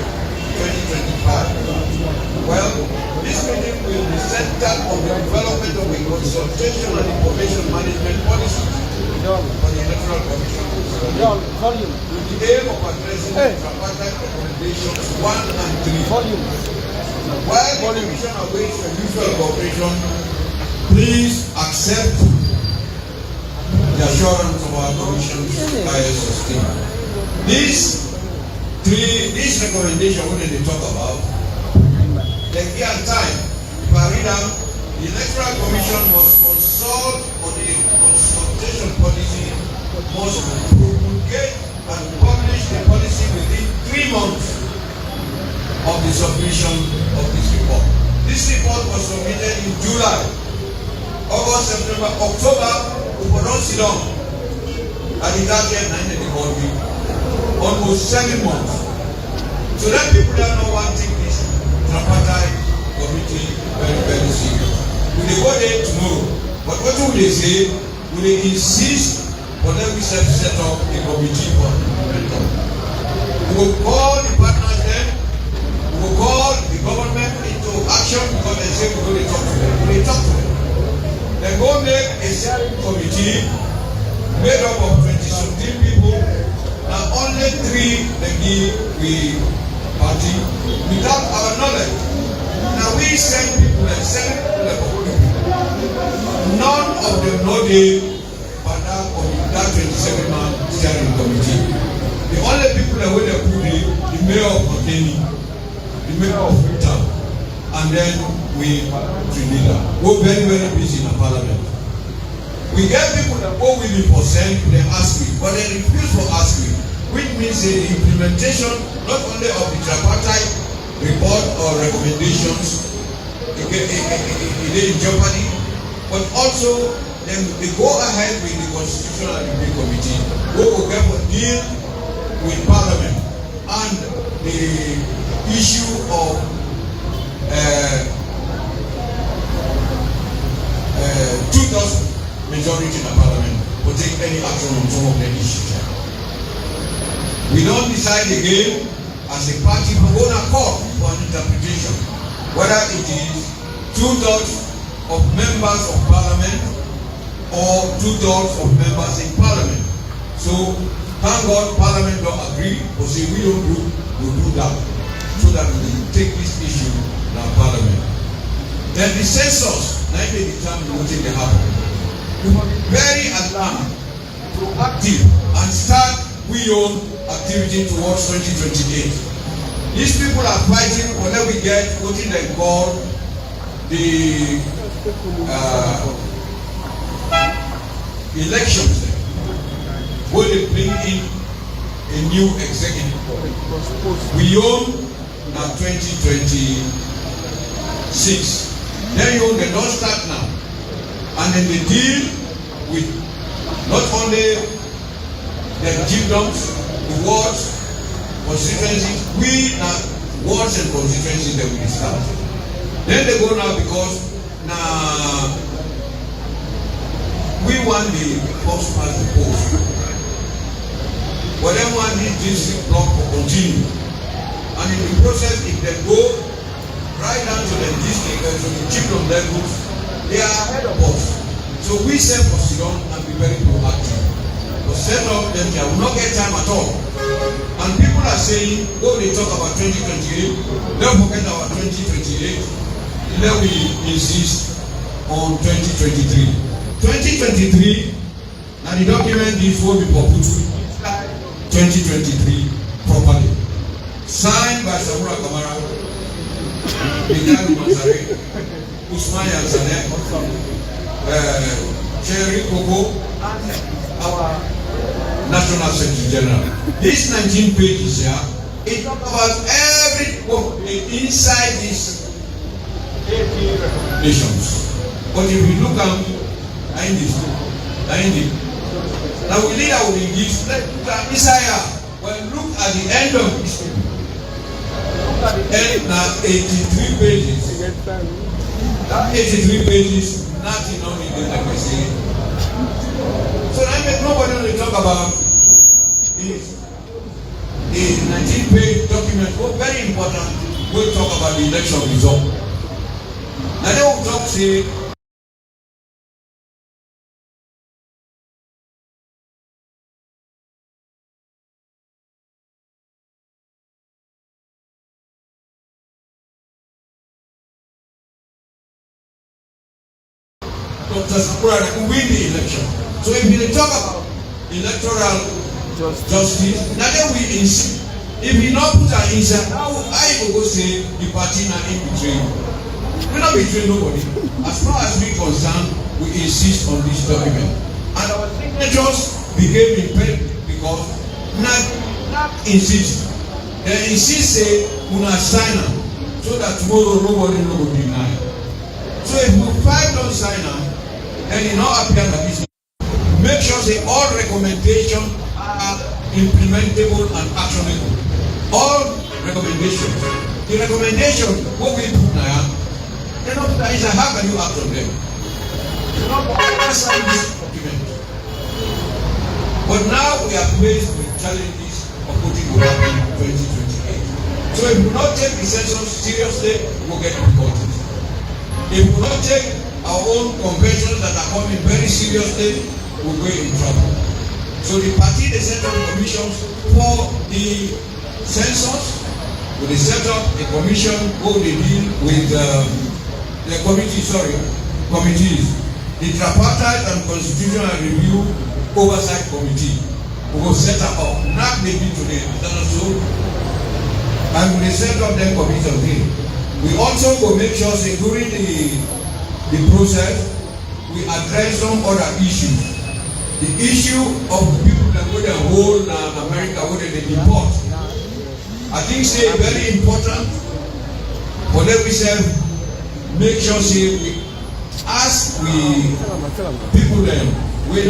2025. Well, this meeting will be centered on the development of a consultation and information management policy for the Electoral Commission with the aim of addressing the tripartite recommendations 1 and 3. While the Commission awaits for usual cooperation, please accept the assurance of our Commission's highest esteem. This recommendation, what did they talk about? The key and time. If I read out, the Electoral Commission must consult on the consultation policy, must promulgate and publish the policy within 3 months of the submission of this report. This report was submitted in July, August, September, October, we will not sit down at the 30th night of the whole week. Almost 7 months. So that people that know one thing is tripartite committee very, very serious. We will go there tomorrow. But what will they say? Will they insist for them to set up a committee for implementation? We will call the partners then. We will call the government into action because they say we're going to talk to them. We will talk to them. Then go make a steering committee made up of 20-something people. Now only 3 they give we party without our knowledge. Now we send people like 7 people. None of them know the partner of that 27-man steering committee. The only people that will put the mayor of Makeni, the mayor of Freetown, and then we leader. We're very, very busy in the parliament. We get people that go willing for send, they ask me, but they refuse to ask me, which means the implementation not only of the tripartite report or recommendations in jeopardy, but also then they go ahead with the Constitutional Review Committee, who will get a deal with Parliament and the issue of 2,000 majority in the Parliament will take any action on some of the issues. We don't decide again as a party for own accord for an interpretation, whether it is 2/3 of members of Parliament or 2/3 of members in Parliament. So thank God Parliament don't agree, but say we don't do, we'll do that so that we take this issue in our Parliament. Then the census, now they determine what will happen. We must be very alarmed, proactive, and start we own activity towards 2028. These people are fighting whenever we get what they call the elections, where they bring in a new executive. We own now 2026. Then they don't start now. And then they deal with not only the chiefdoms, the wards, constituencies, we are wards and constituencies that we start. Then they go now because now we want the post past the post. Whatever one need this block to continue. And in the process, if they go right down to the district and to the chiefdom levels, they are ahead of us. So we say sit down and be very proactive. But set up them, they will not get time at all. And people are saying, oh, they talk about 2028, don't forget about 2028. Then we insist on 2023. 2023, now the document is will be put 2023 properly. Signed by Samura Kamara, Miguel Mazare, Usman Yanzane, Cherry Koko, our National Secretary General. These 19 pages here, it talks about every inside these nations. But if you look at now we lead our English, Isaiah, well, look at the end of history. Look at the end now, 83 pages. That 83 pages, nothing on it, like I say. So I make nobody only talk about this. The 19-page document, very important, we'll talk about the election result. Now they will talk, say, Dr. Sakura who win the election. So if we talk about electoral justice, now then we insist. If we not put our inside, how I will go say the party now in between. We not between nobody. As far as we concerned, we insist on this document. And our signatures became impaired because not insist. They insist say una sign am so that tomorrow nobody will deny. So if we five don't sign am, then it not appear like this. Make sure say all recommendations are implementable and actionable. All recommendations. The recommendation what we put now, you know, how can you act on them? You know, sign this document. But now we are faced with challenges of putting to happen in 2028. So if we not take the census seriously, we'll get deported. If we not take our own conventions that are coming very seriously, we'll go in trouble. So the party they set up commissions for the census, they set up a commission who they deal with the committees. The Tripartite and Constitutional Review Oversight Committee who will set up, not maybe today, and we set up their commission here. We also will make sure say during the process we address some other issues. The issue of people that go to hold America, where they deport. I think say very important for them we say make sure say we ask we people them when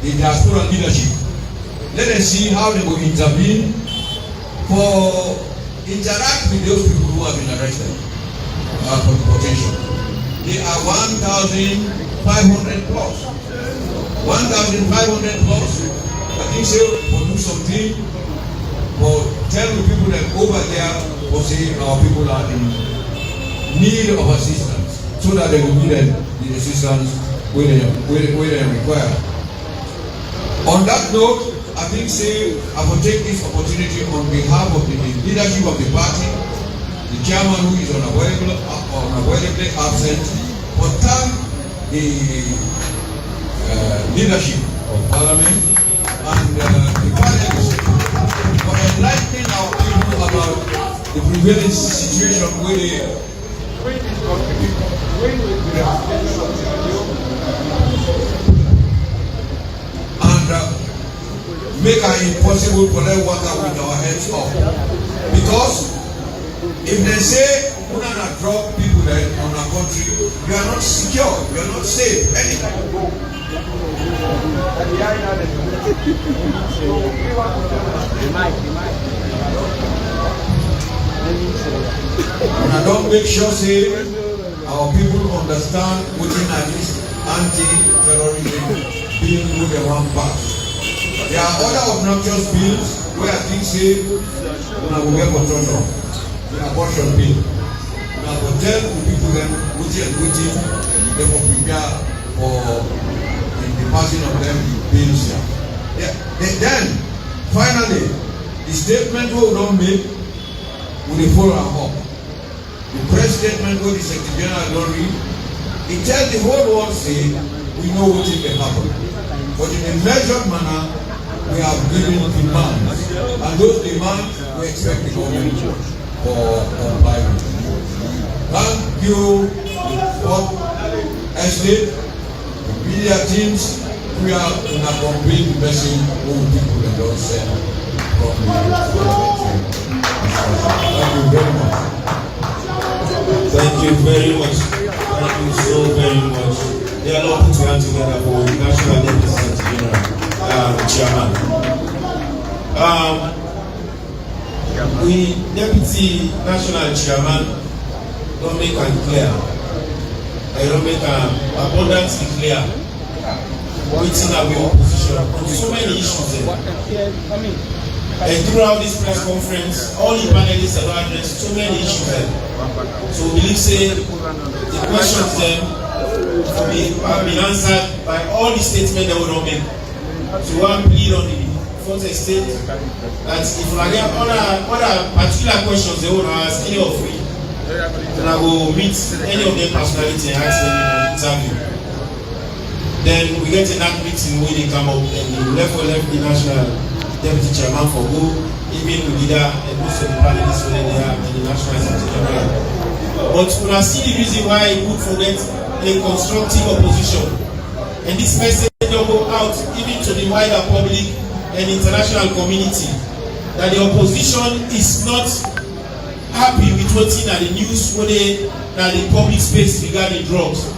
the diaspora leadership. Let us see how they will intervene for interact with those people who have been arrested for deportation. They are 1,500 plus. 1,500 plus. I think say for do something for tell the people that over there for say our people are in need of assistance so that they will need the assistance where they require. On that note, I think say I will take this opportunity on behalf of the leadership of the party, the chairman who is unavoidably absent, for thank the leadership of Parliament and the panelists for enlightening our people about the prevailing situation where they make it impossible for them to work out with our heads up. Because if they say we are not drop people there on a country, you are not secure, you are not safe anymore. And I don't make sure say our people understand within at least anti-terrorism bill with the one pass. There are other obnoxious bills where I think say una go get control of the abortion bill. Una go tell the people them wetin and wetin they go prepare for the passing of them bills here. Yeah. Then finally the statement wey we don make we dey follow am up. The press statement wey the Secretary General don read, e tell the whole world say we know wetin dey happen, but in a measured manner we have given demands, and those demands we expect the government for complying. Thank you, Port Estate, the media teams. We are in a complete message all people that don't send from the parliamentary. Thank you very much. Thank you very much. Thank you so very much. They are all put their hands together for the National Deputy General Chairman. We Deputy National Chairman don't make it clear. I don't make abundantly clear. Waiting at the opposition on so many issues there. And throughout this press conference, all the panelists have addressed so many issues there. So we believe say the questions then have been answered by all the statements that we don't make. So one plead on the first estate that if I get other particular questions they want to ask any of me, then I will meet any of them personality and ask them in an interview. Then we get in that meeting where they come up and they left the national deputy chairman for who, even with leader and most of the panelists when they are in the national secretary. But when I see the reason why we would forget a constructive opposition, and this message will go out even to the wider public and international community that the opposition is not happy with what's in the news when they the public space regarding drugs.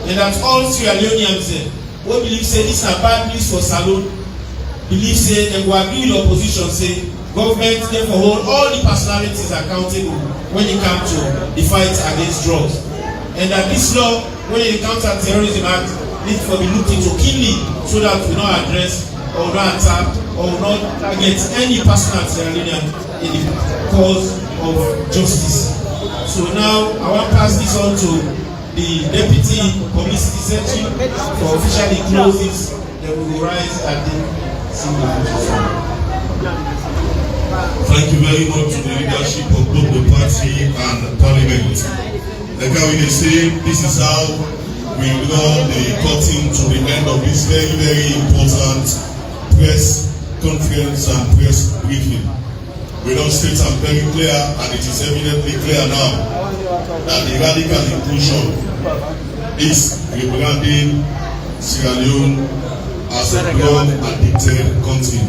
And that all Sierra Leoneans who believe say this is bad news for Salone, believe say they will agree with the opposition say government therefore hold all the personalities accountable when it comes to the fight against drugs. And that this law, when it comes to Terrorism Act, needs to be looked into keenly so that we not address or not attack or not target any personal Sierra Leonean in the cause of justice. So now I want to pass this on to the Deputy Publicity Secretary for officially close this, then we will rise at the single. Thank you very much to the leadership of both the party and the parliament. Like how we say, this is how we draw the curtain to the end of this very, very important press conference and press briefing. We don't state am very clear, and it is evidently clear now that the radical inclusion is rebranding Sierra Leone as a drug addicted country.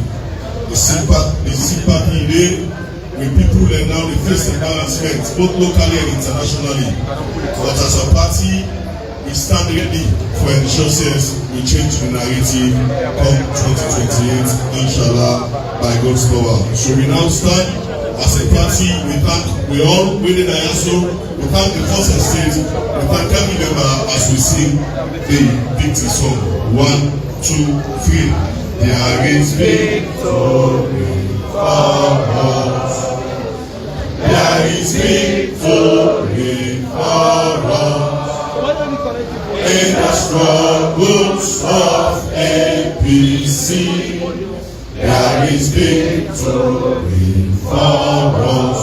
The sympathy there with people that now they face embarrassment both locally and internationally. But as a party, we stand ready for ensure we change the narrative come 2028, inshallah, by God's power. So we now stand as a party. We all within the ISO. We thank the first estate. We thank every member as we sing the victory song. 1, 2, 3. There is victory for us. There is victory for us. In the struggles of APC, there is victory for us.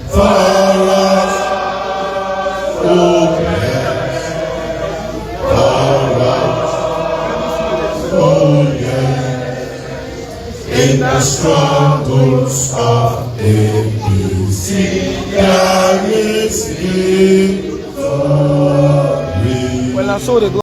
For us, oh yes. For us, oh yes. In the struggles of APC, there is victory. Well, I saw the